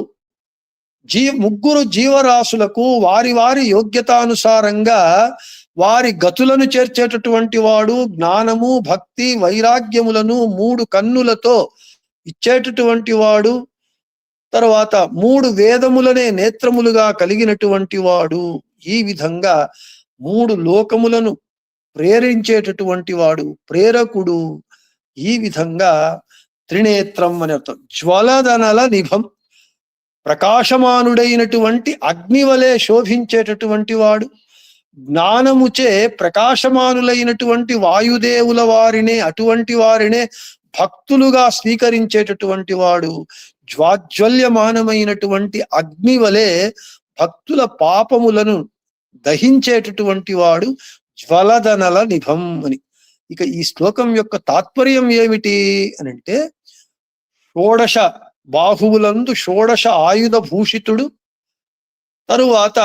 జీవరాశులకు వారి వారి యోగ్యతానుసారంగా వారి గతులను చేర్చేటటువంటి వాడు. జ్ఞానము, భక్తి, వైరాగ్యములను 3 కన్నులతో ఇచ్చేటటువంటి వాడు. తర్వాత 3 వేదములనే నేత్రములుగా కలిగినటువంటి వాడు. ఈ విధంగా 3 లోకములను ప్రేరించేటటువంటి వాడు, ప్రేరకుడు. ఈ విధంగా త్రినేత్రం అని అర్థం. జ్వలదనల నిభం, ప్రకాశమానుడైనటువంటి అగ్నివలే శోభించేటటువంటి వాడు. జ్ఞానముచే ప్రకాశమానులైనటువంటి వాయుదేవుల వారినే, అటువంటి వారినే భక్తులుగా స్వీకరించేటటువంటి వాడు. జ్వాజ్వల్యమానమైనటువంటి అగ్నివలే భక్తుల పాపములను దహించేటటువంటి వాడు. జ్వలదనల నిభం అని. ఇక ఈ శ్లోకం యొక్క తాత్పర్యం ఏమిటి అని అంటే, షోడశ బాహువులందు షోడశ ఆయుధ భూషితుడు. తరువాత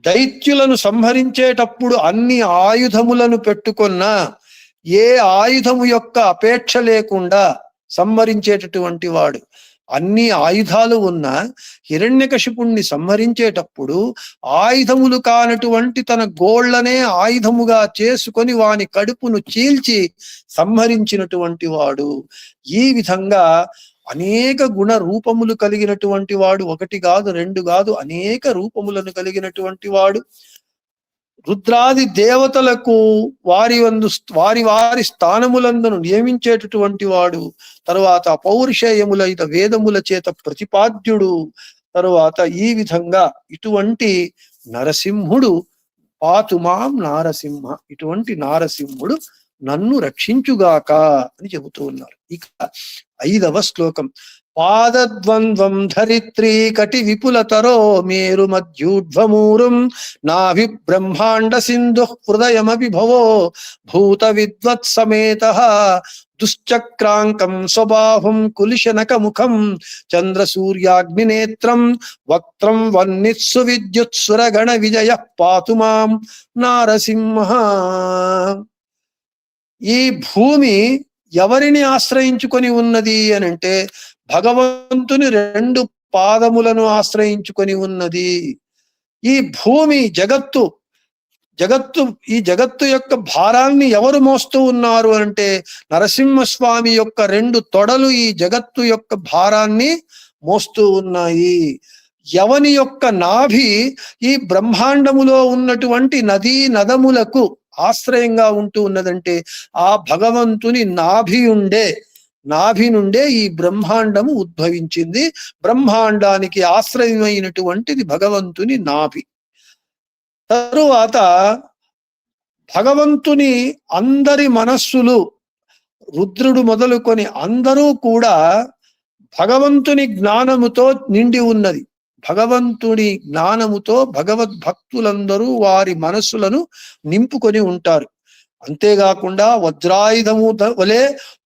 దైత్యులను సంహరించేటప్పుడు అన్ని ఆయుధములను పెట్టుకున్న, ఏ ఆయుధము యొక్క అపేక్ష లేకుండా సంహరించేటటువంటి వాడు. అన్ని ఆయుధాలు ఉన్న హిరణ్యకశిపుణ్ణి సంహరించేటప్పుడు ఆయుధములు కానటువంటి తన గోళ్లనే ఆయుధముగా చేసుకొని వాని కడుపును చీల్చి సంహరించినటువంటి వాడు. ఈ విధంగా అనేక గుణ రూపములు కలిగినటువంటి వాడు. 1 కాదు, 2 కాదు, అనేక రూపములను కలిగినటువంటి వాడు. రుద్రాది దేవతలకు వారి వారి స్థానములందును నియమించేటటువంటి వాడు. తరువాత పౌరుషేయములైన వేదముల చేత ప్రతిపాద్యుడు. తరువాత ఈ విధంగా ఇటువంటి నరసింహుడు, పాతుమాం నారసింహ, ఇటువంటి నారసింహుడు నన్ను రక్షించుగాక అని చెబుతూ ఉన్నారు. ఇక 5వ శ్లోకం. పాదద్వంద్వం ధరిత్రీ కటి విపులతరో మేరు మధ్యూర్ధ్వమూరుం నాభి బ్రహ్మాండ సింధు హృదయమపి భవో భూత విద్వత్ సమేత దుశ్చక్రాంకం స్వబాహుం కులిశనక ముఖం చంద్ర సూర్యాగ్నినేత్రం వక్త్రం వన్నిత్సు విద్యుత్సురగణ విజయ పాతు మాం నారసింహ. ఈ భూమి ఎవరిని ఆశ్రయించుకొని ఉన్నది అని అంటే భగవంతుని రెండు పాదములను ఆశ్రయించుకొని ఉన్నది. ఈ భూమి జగత్తు ఈ జగత్తు యొక్క భారాన్ని ఎవరు మోస్తూ ఉన్నారు అంటే నరసింహస్వామి యొక్క రెండు తొడలు ఈ జగత్తు యొక్క భారాన్ని మోస్తూ ఉన్నాయి. ఎవని యొక్క నాభి ఈ బ్రహ్మాండములో ఉన్నటువంటి నదీ నదములకు ఆశ్రయంగా ఉంటూ ఉన్నదంటే ఆ భగవంతుని నాభి నుండే ఈ బ్రహ్మాండము ఉద్భవించింది. బ్రహ్మాండానికి ఆశ్రయమైనటువంటిది భగవంతుని నాభి. తరువాత భగవంతుని అందరి మనస్సులు రుద్రుడు మొదలుకొని అందరూ కూడా భగవంతుని జ్ఞానముతో నిండి ఉన్నది. భగవంతుని జ్ఞానముతో భగవద్భక్తులందరూ వారి మనస్సులను నింపుకొని ఉంటారు. అంతేకాకుండా వజ్రాయుధము వలె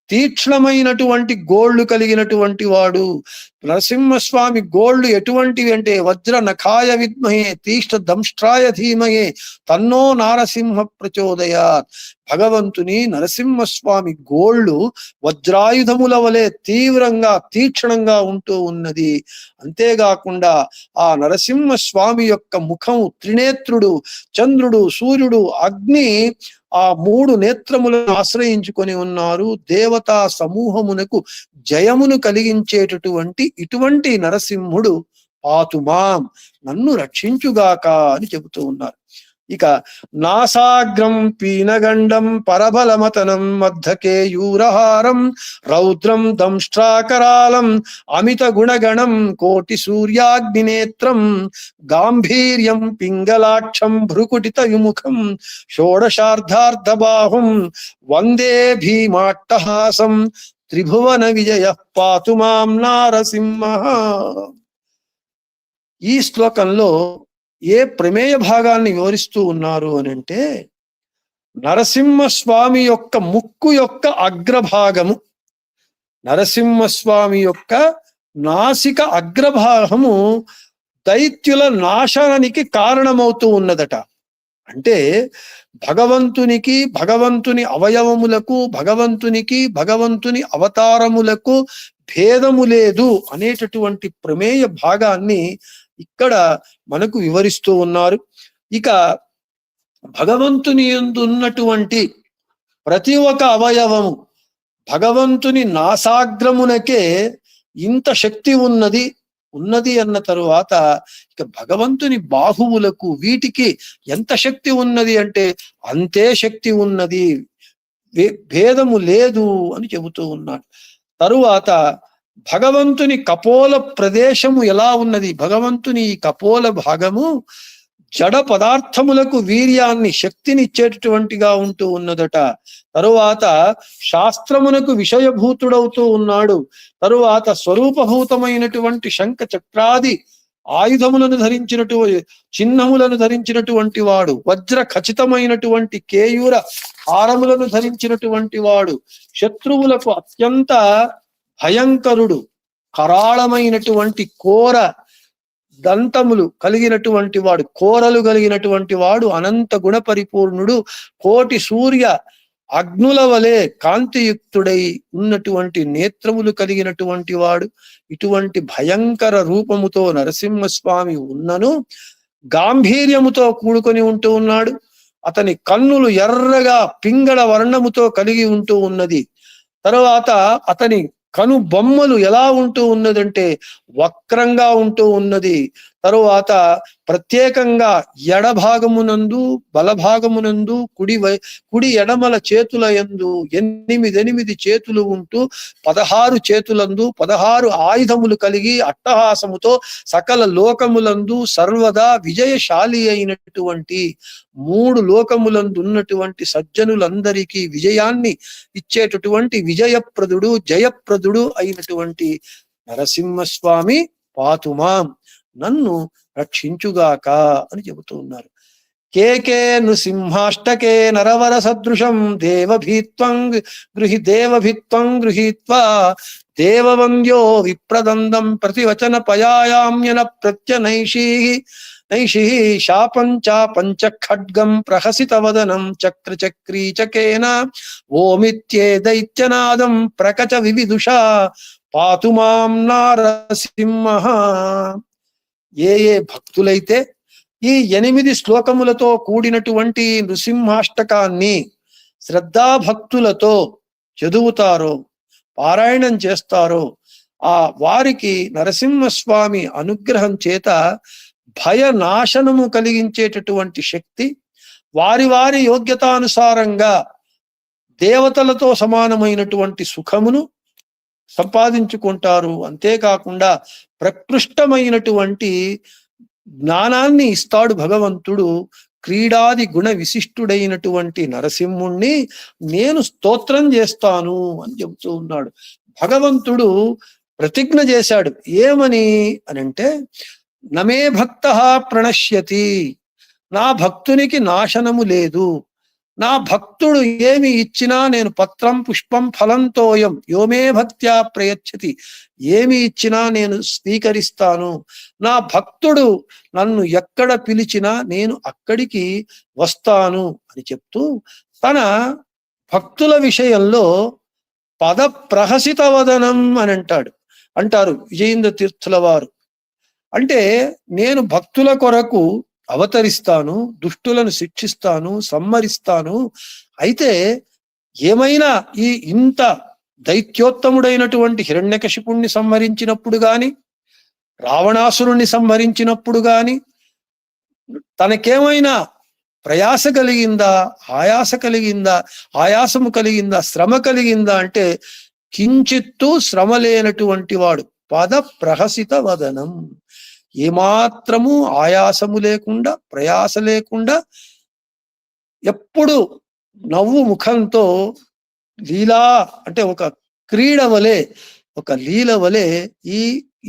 తీక్ష్ణమైనటువంటి గోళ్లు కలిగినటువంటి వాడు నరసింహస్వామి. గోళ్లు ఎటువంటివి అంటే వజ్ర నఖాయ విద్మహే తీష్ణ దంష్ట్రాయ ధీమహే తన్నో నారసింహ ప్రచోదయాత్. భగవంతుని నరసింహస్వామి గోళ్లు వజ్రాయుధముల వలె తీవ్రంగా తీక్షణంగా ఉంటూ ఉన్నది. అంతేకాకుండా ఆ నరసింహస్వామి యొక్క ముఖము త్రినేత్రుడు, చంద్రుడు, సూర్యుడు, అగ్ని ఆ మూడు నేత్రములను ఆశ్రయించుకొని ఉన్నారు. దేవతా సమూహమునకు జయమును కలిగించేటటువంటి ఇటువంటి నరసింహుడు పాతుమాం నన్ను రక్షించుగాక అని చెబుతూ ఉన్నారు. ఇక నాసాగ్రం పీనగండం పరబలమతనం మద్ధకేయూరహారం రౌద్రం దంష్ట్రాకరాలం అమిత గుణగణం కోటి సూర్యాగ్నినేత్రం గాంభీర్యం పింగళాక్షం భ్రుకుటిత విముఖం షోడశార్ధార్ధబాహుం వందే భీమాట్టహాసం త్రిభువన విజయ పాతు మాం నారసింహ. ఈ శ్లోకంలో ఏ ప్రమేయ భాగాన్ని వివరిస్తూ ఉన్నారు అని అంటే నరసింహస్వామి యొక్క ముక్కు యొక్క అగ్రభాగము, నరసింహస్వామి యొక్క నాసిక అగ్రభాగము దైత్యుల నాశనానికి కారణమవుతూ ఉన్నదట. అంటే భగవంతునికి, భగవంతుని అవయవములకు, భగవంతుని అవతారములకు భేదము లేదు అనేటటువంటి ప్రమేయ భాగాన్ని ఇక్కడ మనకు వివరిస్తూ ఉన్నారు. ఇక భగవంతుని యందు ఉన్నటువంటి ప్రతి ఒక్క అవయవము భగవంతుని నాసాగ్రమునకే ఇంత శక్తి ఉన్నది అన్న తరువాత ఇక భగవంతుని బాహువులకు వీటికి ఎంత శక్తి ఉన్నది అంటే అంతే శక్తి ఉన్నది, భేదము లేదు అని చెబుతూ ఉన్నాడు. తరువాత భగవంతుని కపోల ప్రదేశము ఎలా ఉన్నది, భగవంతుని ఈ కపోల భాగము జడ పదార్థములకు వీర్యాన్ని, శక్తిని ఇచ్చేటటువంటిగా ఉంటూ ఉన్నదట. తరువాత శాస్త్రమునకు విషయభూతుడవుతూ ఉన్నాడు. తరువాత స్వరూపభూతమైనటువంటి శంఖ చక్రాది ఆయుధములను చిహ్నములను ధరించినటువంటి వాడు, వజ్ర ఖచ్చితమైనటువంటి కేయూర హారములను ధరించినటువంటి వాడు, శత్రువులకు అత్యంత భయంకరుడు, కరాళమైనటువంటి కోర దంతములు కలిగినటువంటి వాడు, కోరలు కలిగినటువంటి వాడు, అనంత గుణ పరిపూర్ణుడు, కోటి సూర్య అగ్నుల వలె కాంతియుక్తుడై ఉన్నటువంటి నేత్రములు కలిగినటువంటి వాడు. ఇటువంటి భయంకర రూపముతో నరసింహస్వామి ఉన్నను గాంభీర్యముతో కూడుకొని ఉంటూ ఉన్నాడు. అతని కన్నులు ఎర్రగా పింగళ వర్ణముతో కలిగి ఉంటూ ఉన్నది. తర్వాత అతని కను బొమ్మలు ఎలా ఉంటూ ఉన్నదంటే వక్రంగా ఉంటూ ఉన్నది. తరువాత ప్రత్యేకంగా ఎడభాగమునందు బలభాగమునందు కుడి ఎడమల చేతుల యందు 8 చేతులు ఉంటూ 16 చేతులందు 16 ఆయుధములు కలిగి అట్టహాసముతో సకల లోకములందు సర్వదా విజయశాలి అయినటువంటి 3 లోకములందు ఉన్నటువంటి సజ్జనులందరికీ విజయాన్ని ఇచ్చేటటువంటి విజయప్రదుడు, జయప్రదుడు అయినటువంటి నరసింహస్వామి పాతుమాం, నన్ను రక్షించుగాక అని చెబుతూ ఉన్నారు. కేకే నృసింహాష్టకే నరవర సదృశం దేవభీత్వం గృహీత్వా దేవవంద్యో విప్రదందం ప్రతివచన పయాయామ్యన ప్రత్యనైషీ శాపం చాపంచ ఖడ్గం ప్రహసిత వదనం చక్రచక్రీచకేన ఓమిత్యే దైత్యనాదం ప్రకచ వివిదుషా పాతు మాం నారసింహ. ఏ భక్తులైతే ఈ 8 శ్లోకములతో కూడినటువంటి నృసింహాష్టకాన్ని శ్రద్ధాభక్తులతో చదువుతారో, పారాయణం చేస్తారో, ఆ వారికి నరసింహస్వామి అనుగ్రహం చేత భయనాశనము కలిగించేటటువంటి శక్తి, వారి వారి యోగ్యతానుసారంగా దేవతలతో సమానమైనటువంటి సుఖమును సంపాదించుకుంటారు. అంతేకాకుండా ప్రకృష్టమైనటువంటి జ్ఞానాన్ని ఇస్తాడు భగవంతుడు. క్రీడాది గుణ విశిష్టుడైనటువంటి నరసింహుణ్ణి నేను స్తోత్రం చేస్తాను అని చెబుతూ ఉన్నాడు. భగవంతుడు ప్రతిజ్ఞ చేశాడు. ఏమని అనంటే, నమే భక్త ప్రణశ్యతి, నా భక్తునికి నాశనము లేదు. నా భక్తుడు ఏమి ఇచ్చినా నేను పత్రం పుష్పం ఫలంతోయం యోమే భక్త్యా ప్రయచ్చతి, ఏమి ఇచ్చినా నేను స్వీకరిస్తాను. నా భక్తుడు నన్ను ఎక్కడ పిలిచినా నేను అక్కడికి వస్తాను అని చెప్తూ తన భక్తుల విషయంలో పద ప్రహసిత వదనం అని అంటారు విజయేంద్ర తీర్థుల వారు. అంటే నేను భక్తుల కొరకు అవతరిస్తాను, దుష్టులను శిక్షిస్తాను, సంహరిస్తాను. అయితే ఏమైనా ఇంత దైత్యోత్తముడైనటువంటి హిరణ్యకశిపుణ్ణి సంహరించినప్పుడు గాని, రావణాసురుణ్ణి సంహరించినప్పుడు గాని తనకేమైనా ప్రయాస కలిగిందా, ఆయాసము కలిగిందా, శ్రమ కలిగిందా అంటే కించిత్తు శ్రమ లేనటువంటి వాడు. పద ప్రహసిత వదనం, ఏమాత్రము ఆయాసము లేకుండా, ప్రయాస లేకుండా, ఎప్పుడు నవ్వు ముఖంతో లీలా అంటే ఒక క్రీడ వలె, ఒక లీల వలె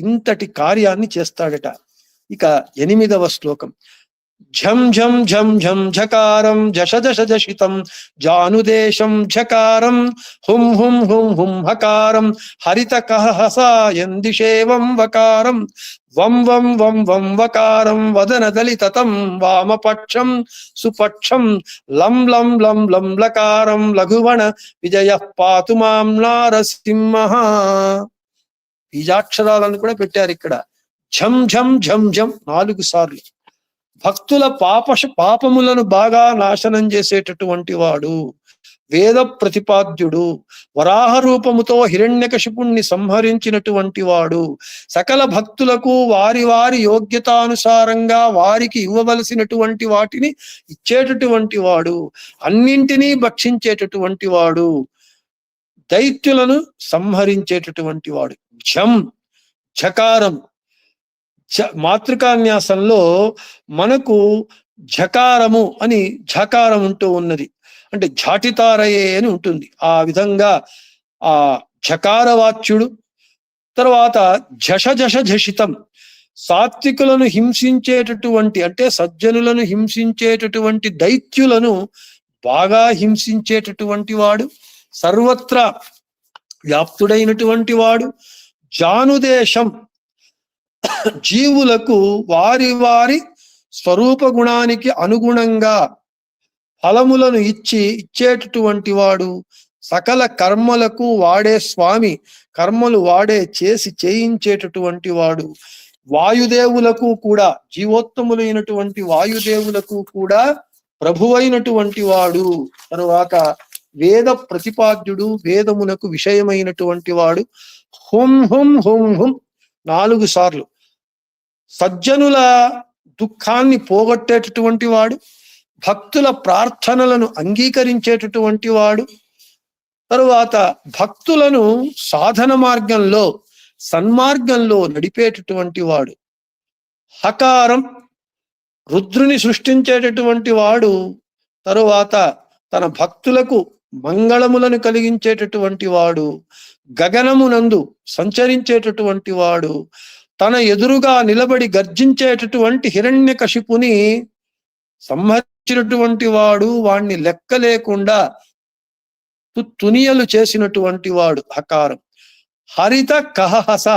ఇంతటి కార్యాన్ని చేస్తాడట. ఇక 8వ శ్లోకం. ఝం ఝం ఝం ఝం ఝకారం జష జష జషితం జానుదేశం ఝకారం హుం హుం హుం హుం హకారం హరిత కహసాయందిషేవం వకారం వం వం వం వం వకారం వదన దళితం వామపక్షం సుపక్షం లం లం లం లం లకారం లఘువణ విజయ పాతు మాం నారసింహ. బీజాక్షరాలను కూడా పెట్టారు ఇక్కడ. ఝం ఝం ఝం ఝం 4 సార్లు. భక్తుల పాపములను బాగా నాశనం చేసేటటువంటి వాడు, వేద ప్రతిపాద్యుడు, వరాహ రూపముతో హిరణ్యకశిపుణ్ణి సంహరించినటువంటి వాడు, సకల భక్తులకు వారి వారి యోగ్యతానుసారంగా వారికి ఇవ్వవలసినటువంటి వాటిని ఇచ్చేటటువంటి వాడు, అన్నింటినీ భక్షించేటటువంటి వాడు, దైత్యులను సంహరించేటటువంటి వాడు. ఝం ఝకారం, మాతృకాన్యాసంలో మనకు ఝకారము అని ఝకారం ఉంటూ ఉన్నది. అంటే ఝాటితారయే అని ఉంటుంది. ఆ విధంగా ఆ ఝకారవాచ్యుడు. తర్వాత జష జష ఝషితం, సాత్వికులను హింసించేటటువంటి అంటే సజ్జనులను హింసించేటటువంటి దైత్యులను బాగా హింసించేటటువంటి వాడు, సర్వత్రా వ్యాప్తుడైనటువంటి వాడు. జానుదేశం, జీవులకు వారి వారి స్వరూప గుణానికి అనుగుణంగా ఫలములను ఇచ్చేటటువంటి వాడు. సకల కర్మలకు వాడే స్వామి, కర్మలు వాడే చేయించేటటువంటి వాడు. వాయుదేవులకు కూడా, జీవోత్తములైనటువంటి వాయుదేవులకు కూడా ప్రభువైనటువంటి వాడు. తరువాత వేద ప్రతిపాద్యుడు, వేదములకు విషయమైనటువంటి వాడు. హుం హుం హుం హుం 4 సార్లు. సజ్జనుల దుఃఖాన్ని పోగొట్టేటటువంటి వాడు, భక్తుల ప్రార్థనలను అంగీకరించేటటువంటి వాడు. తరువాత భక్తులను సాధన మార్గంలో, సన్మార్గంలో నడిపేటటువంటి వాడు. హకారం, రుద్రుని సృష్టించేటటువంటి వాడు. తరువాత తన భక్తులకు మంగళములను కలిగించేటటువంటి వాడు. గగనమునందు సంచరించేటటువంటి వాడు, తన ఎదురుగా నిలబడి గర్జించేటటువంటి హిరణ్యకశిపుని సంహరించినటువంటి వాడు, వాణ్ణి లెక్క లేకుండా తునియలు చేసినటువంటి వాడు హకారం. హరిత కహహస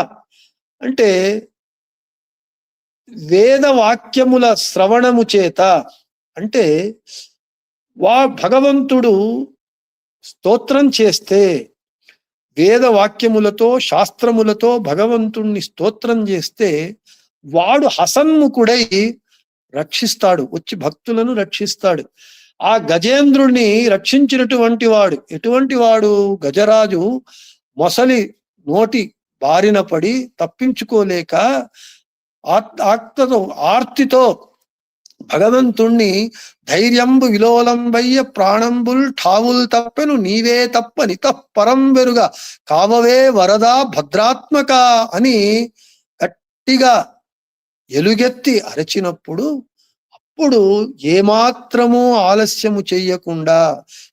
అంటే వేదవాక్యముల శ్రవణము చేత, అంటే భగవంతుడు స్తోత్రం చేస్తే, వేదవాక్యములతో శాస్త్రములతో భగవంతుణ్ణి స్తోత్రం చేస్తే వాడు హసన్ముఖుడై రక్షిస్తాడు, వచ్చి భక్తులను రక్షిస్తాడు. ఆ గజేంద్రుణ్ణి రక్షించినటువంటి వాడు ఎటువంటి వాడు? గజరాజు మొసలి నోటి బారిన పడి తప్పించుకోలేక ఆర్తితో భగవంతుణ్ణి ధైర్యంబు విలోలంబయ్య ప్రాణంబుల్ ఠావుల్ తప్పెను నీవే తప్ప నితఃపరం వెరుగా కావవే వరదా భద్రాత్మక అని గట్టిగా ఎలుగెత్తి అరచినప్పుడు, అప్పుడు ఏమాత్రము ఆలస్యము చెయ్యకుండా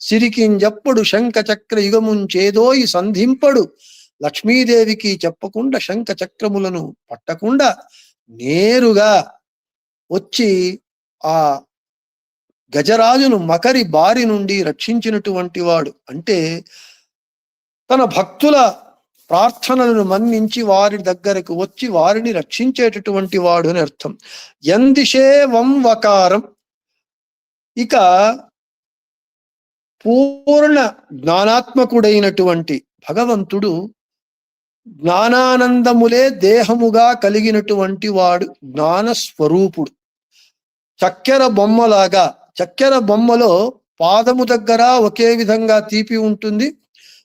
సిరికింజప్పుడు శంఖ చక్ర యుగముంచేదోయి సంధింపడు, లక్ష్మీదేవికి చెప్పకుండా శంఖ చక్రములను పట్టకుండా నేరుగా వచ్చి ఆ గజరాజును మకరి బారి నుండి రక్షించినటువంటి వాడు. అంటే తన భక్తుల ప్రార్థనలను మన్నించి వారి దగ్గరకు వచ్చి వారిని రక్షించేటటువంటి వాడు అని అర్థం. యందిషే వకారం. ఇక పూర్ణ జ్ఞానాత్మకుడైనటువంటి భగవంతుడు జ్ఞానానందములే దేహముగా కలిగినటువంటి వాడు, జ్ఞాన స్వరూపుడు. చక్కెర బొమ్మలాగా, చక్కెర బొమ్మలో పాదము దగ్గర ఒకే విధంగా తీపి ఉంటుంది,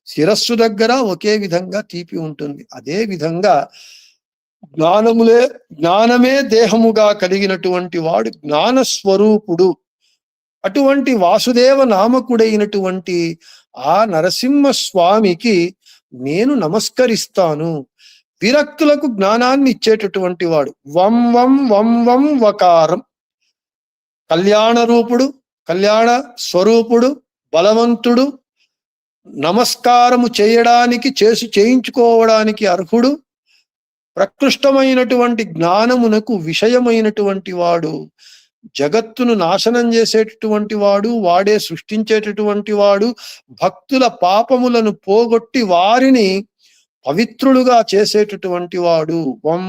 శిరస్సు దగ్గర ఒకే విధంగా తీపి ఉంటుంది. అదే విధంగా జ్ఞానమే దేహముగా కలిగినటువంటి వాడు జ్ఞాన స్వరూపుడు. అటువంటి వాసుదేవ నామకుడైనటువంటి ఆ నరసింహస్వామికి నేను నమస్కరిస్తాను. విరక్తులకు జ్ఞానాన్ని ఇచ్చేటటువంటి వాడు. వం వకారం. కళ్యాణ రూపుడు, కళ్యాణ స్వరూపుడు, బలవంతుడు, నమస్కారము చేయడానికి చేయించుకోవడానికి అర్హుడు, ప్రకృష్టమైనటువంటి జ్ఞానమునకు విషయమైనటువంటి వాడు, జగత్తును నాశనం చేసేటటువంటి వాడు, వాడే సృష్టించేటటువంటి వాడు, భక్తుల పాపములను పోగొట్టి వారిని పవిత్రులుగా చేసేటటువంటి వాడు. వం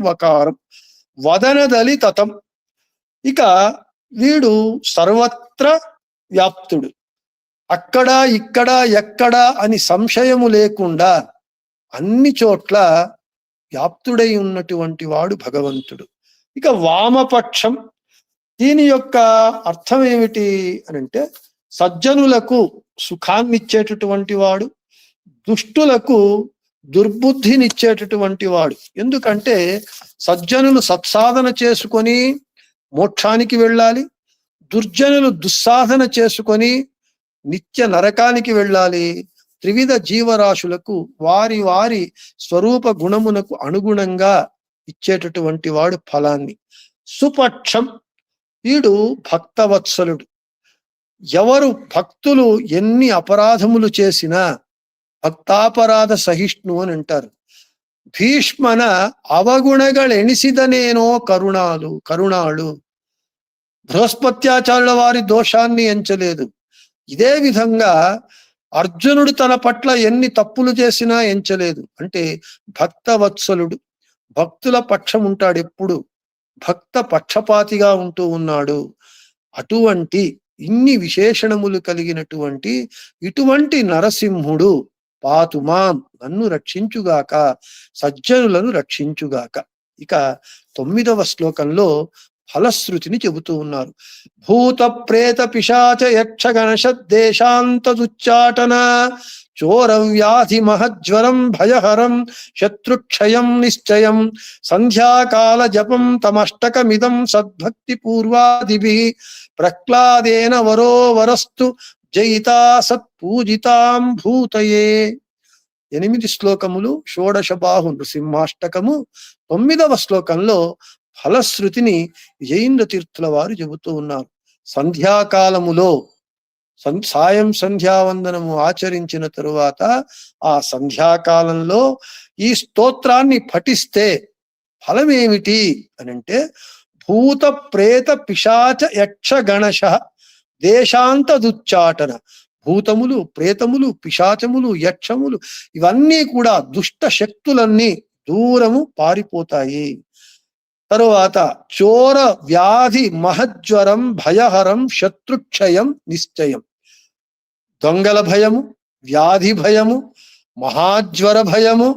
వకారం. వదనదలి తతం. ఇక వీడు సర్వత్ర వ్యాప్తుడు, అక్కడ ఇక్కడ ఎక్కడ అని సంశయము లేకుండా అన్ని చోట్ల వ్యాప్తుడై ఉన్నటువంటి వాడు భగవంతుడు. ఇక వామపక్షం, దీని యొక్క అర్థం ఏమిటి అని అంటే, సజ్జనులకు సుఖాన్నిచ్చేటటువంటి వాడు, దుష్టులకు దుర్బుద్ధినిచ్చేటటువంటి వాడు. ఎందుకంటే సజ్జనులు సత్సాధన చేసుకొని మోక్షానికి వెళ్ళాలి, దుర్జనులు దుస్సాధన చేసుకొని నిత్య నరకానికి వెళ్ళాలి. త్రివిధ జీవరాశులకు వారి వారి స్వరూప గుణమునకు అనుగుణంగా ఇచ్చేటటువంటి వాడు ఫలాన్ని. సుపక్షం, వీడు భక్తవత్సలుడు. ఎవరు భక్తులు ఎన్ని అపరాధములు చేసినా భక్తాపరాధ సహిష్ణు అని అంటారు. భీష్మన అవగుణగళెణిసిదనేనో కరుణాಳು. బృహస్పత్యాచార్యుల వారి దోషాన్ని ఎంచలేదు. ఇదే విధంగా అర్జునుడు తన పట్ల ఎన్ని తప్పులు చేసినా ఎంచలేదు. అంటే భక్తవత్సలుడు, భక్తుల పక్షం ఉంటాడు, ఎప్పుడు భక్త పక్షపాతిగా ఉంటూ ఉన్నాడు. అటువంటి ఇన్ని విశేషణములు కలిగినటువంటి ఇటువంటి నరసింహుడు పాతుమాం, నన్ను రక్షించుగాక, సజ్జనులను రక్షించుగాక. ఇక 9వ శ్లోకంలో ఫలశ్రుతిని చెబుతూ ఉన్నారు. భూత ప్రేత పిశాచ యక్ష గణశద్దేశాంతదుచ్చాటన చోర వ్యాధి మహజ్వరం భయహరం శత్రుక్షయం నిశ్చయం సంధ్యాకాల జపం తమష్టకమిదం సద్భక్తి పూర్వాదిభిః ప్రహ్లాదేన వరో వరస్తు జయితా సత్పూజితాం భూతయే. 8 శ్లోకములు, షోడశ బాహు నృసింహాష్టకము. 9వ శ్లోకంలో ఫలశ్రుతిని విజయేంద్ర తీర్థుల వారు చెబుతూ ఉన్నారు. సంధ్యాకాలములో సాయం సంధ్యావందనము ఆచరించిన తరువాత ఆ సంధ్యాకాలంలో ఈ స్తోత్రాన్ని పఠిస్తే ఫలం ఏమిటి అని అంటే, భూత ప్రేత పిశాచ యక్ష గణశ దేశాంతదుచ్చాటన. భూతములు, ప్రేతములు, పిశాచములు, యక్షములు ఇవన్నీ కూడా దుష్ట శక్తులన్నీ దూరము పారిపోతాయి. తరువాత చోర వ్యాధి మహజ్వరం భయహరం శత్రుక్షయం నిశ్చయం. దొంగల భయము, వ్యాధి భయము, మహాజ్వర భయము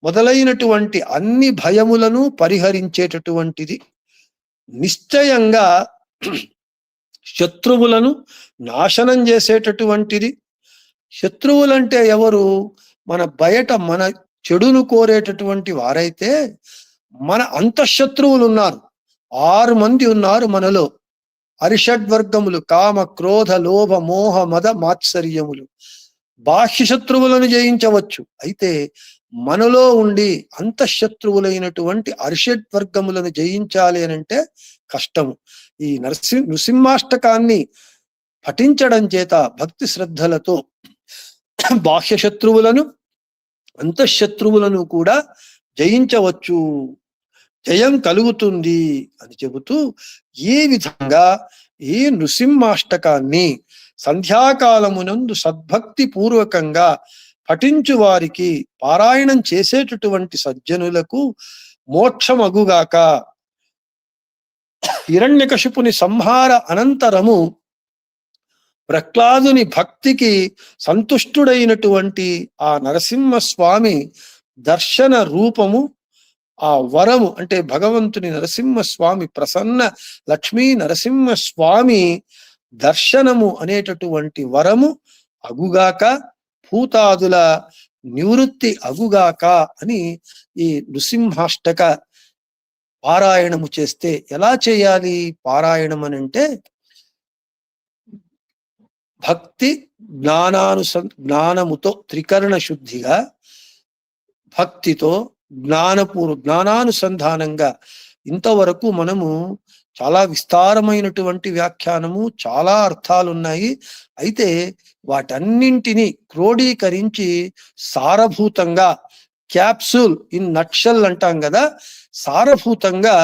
మొదలైనటువంటి అన్ని భయములను పరిహరించేటటువంటిది. నిశ్చయంగా శత్రువులను నాశనం చేసేటటువంటిది. శత్రువులంటే ఎవరు? మన బయట మన చెడును కోరేటటువంటి వారైతే, మన అంతఃశత్రువులు ఉన్నారు, 6 మంది ఉన్నారు మనలో. అరిషడ్వర్గములు కామ క్రోధ లోభ మోహ మద మాత్సర్యములు. బాహ్య శత్రువులను జయించవచ్చు, అయితే మనలో ఉండి అంతఃశత్రువులైనటువంటి అరిషడ్వర్గములను జయించాలి అని అంటే కష్టము. ఈ నృసింహాష్టకాన్ని పఠించడం చేత భక్తి శ్రద్ధలతో బాహ్య శత్రువులను అంతఃశత్రువులను కూడా జయించవచ్చు, జయం కలుగుతుంది అని చెబుతూ, ఈ విధంగా ఈ నృసింహాష్టకాన్ని సంధ్యాకాలమునందు సద్భక్తి పూర్వకంగా పఠించు వారికి, పారాయణం చేసేటటువంటి సజ్జనులకు మోక్షమగుగాక. హిరణ్యకశిపుని సంహార అనంతరము ప్రహ్లాదుని భక్తికి సంతుష్టుడైనటువంటి ఆ నరసింహస్వామి దర్శన రూపము, ఆ వరము అంటే భగవంతుని నరసింహస్వామి ప్రసన్న లక్ష్మీ నరసింహస్వామి దర్శనము అనేటటువంటి వరము అగుగాక, భూతాదుల నివృత్తి అగుగాక అని ఈ నృసింహాష్టక పారాయణము చేస్తే. ఎలా చేయాలి పారాయణం అని అంటే, భక్తి జ్ఞానముతో త్రికరణ శుద్ధిగా, భక్తితో జ్ఞానానుసంధానంగా. ఇంతవరకు మనము చాలా విస్తారమైనటువంటి వ్యాఖ్యానము, చాలా అర్థాలు ఉన్నాయి. అయితే వాటన్నింటినీ క్రోడీకరించి సారభూతంగా, క్యాప్సూల్ ఇన్ నట్షల్ అంటాం కదా, సారభూతంగా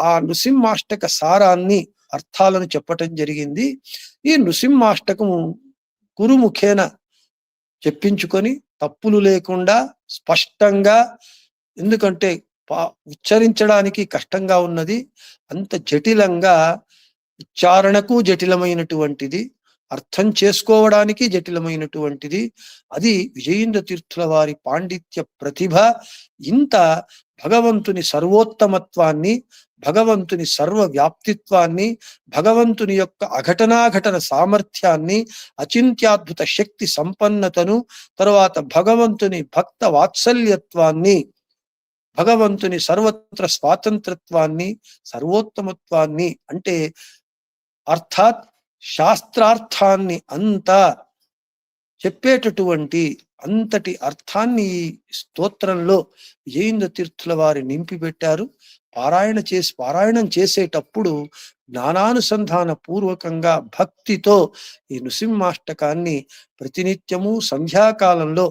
ఆ నృసింహాష్టక సారాన్ని, అర్థాలను చెప్పటం జరిగింది. ఈ నృసింహాష్టకము గురుముఖేన చెప్పించుకొని తప్పులు లేకుండా స్పష్టంగా, ఎందుకంటే ఉచ్చరించడానికి కష్టంగా ఉన్నది, అంత జటిలంగా, ఉచ్చారణకు జటిలమైనటువంటిది, అర్థం చేసుకోవడానికి జటిలమైనటువంటిది. అది విజయేంద్ర తీర్థుల వారి పాండిత్య ప్రతిభ. ఇంత భగవంతుని సర్వోత్తమత్వాన్ని, భగవంతుని సర్వవ్యాప్తిత్వాన్ని, భగవంతుని యొక్క అఘటనాఘటన సామర్థ్యాన్ని, అచింత్యాద్భుత శక్తి సంపన్నతను, తరువాత భగవంతుని భక్త వాత్సల్యత్వాన్ని, భగవంతుని సర్వత్ర స్వాతంత్రత్వాన్ని, సర్వోత్తమత్వాన్ని, అంటే అర్థాత్ శాస్త్రార్థాన్ని అంతా చెప్పేటటువంటి అంతటి అర్థాన్ని ఈ స్తోత్రంలో విజయేంద్ర తీర్థుల వారి నింపిపెట్టారు. పారాయణం చేసేటప్పుడు జ్ఞానానుసంధాన పూర్వకంగా భక్తితో ఈ నృసింహాష్టకాన్ని ప్రతినిత్యము సంధ్యాకాలంలో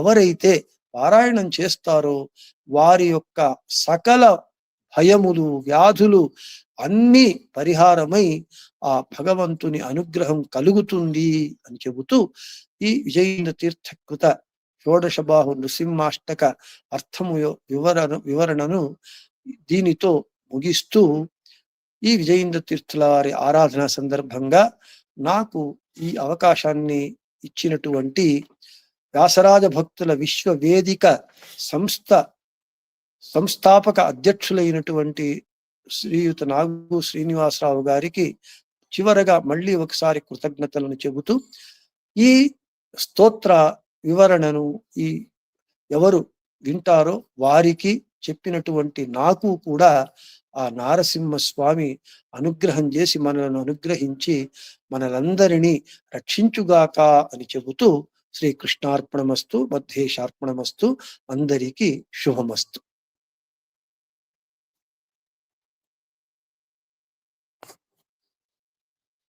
ఎవరైతే పారాయణం చేస్తారో వారి యొక్క సకల భయములు, వ్యాధులు అన్నీ పరిహారమై ఆ భగవంతుని అనుగ్రహం కలుగుతుంది అని చెబుతూ, ఈ విజయేంద్ర తీర్థకృత షోడశబాహు నృసింహాష్టక అర్థము వివరణను దీనితో ముగిస్తూ, ఈ విజయేంద్ర తీర్థుల వారి ఆరాధన సందర్భంగా నాకు ఈ అవకాశాన్ని ఇచ్చినటువంటి వ్యాసరాజ భక్తుల విశ్వవేదిక సంస్థాపక అధ్యక్షులైనటువంటి శ్రీయుత నాగు శ్రీనివాసరావు గారికి చివరగా మళ్ళీ ఒకసారి కృతజ్ఞతలను చెబుతూ, ఈ స్తోత్ర వివరణను ఎవరు వింటారో వారికి చెప్పినటువంటి నాకు కూడా ఆ నారసింహస్వామి అనుగ్రహం చేసి మనలను అనుగ్రహించి మనలందరినీ రక్షించుగాక అని చెబుతూ, శ్రీకృష్ణార్పణమస్తు, మధ్యేశార్పణమస్తు, అందరికీ శుభమస్తు.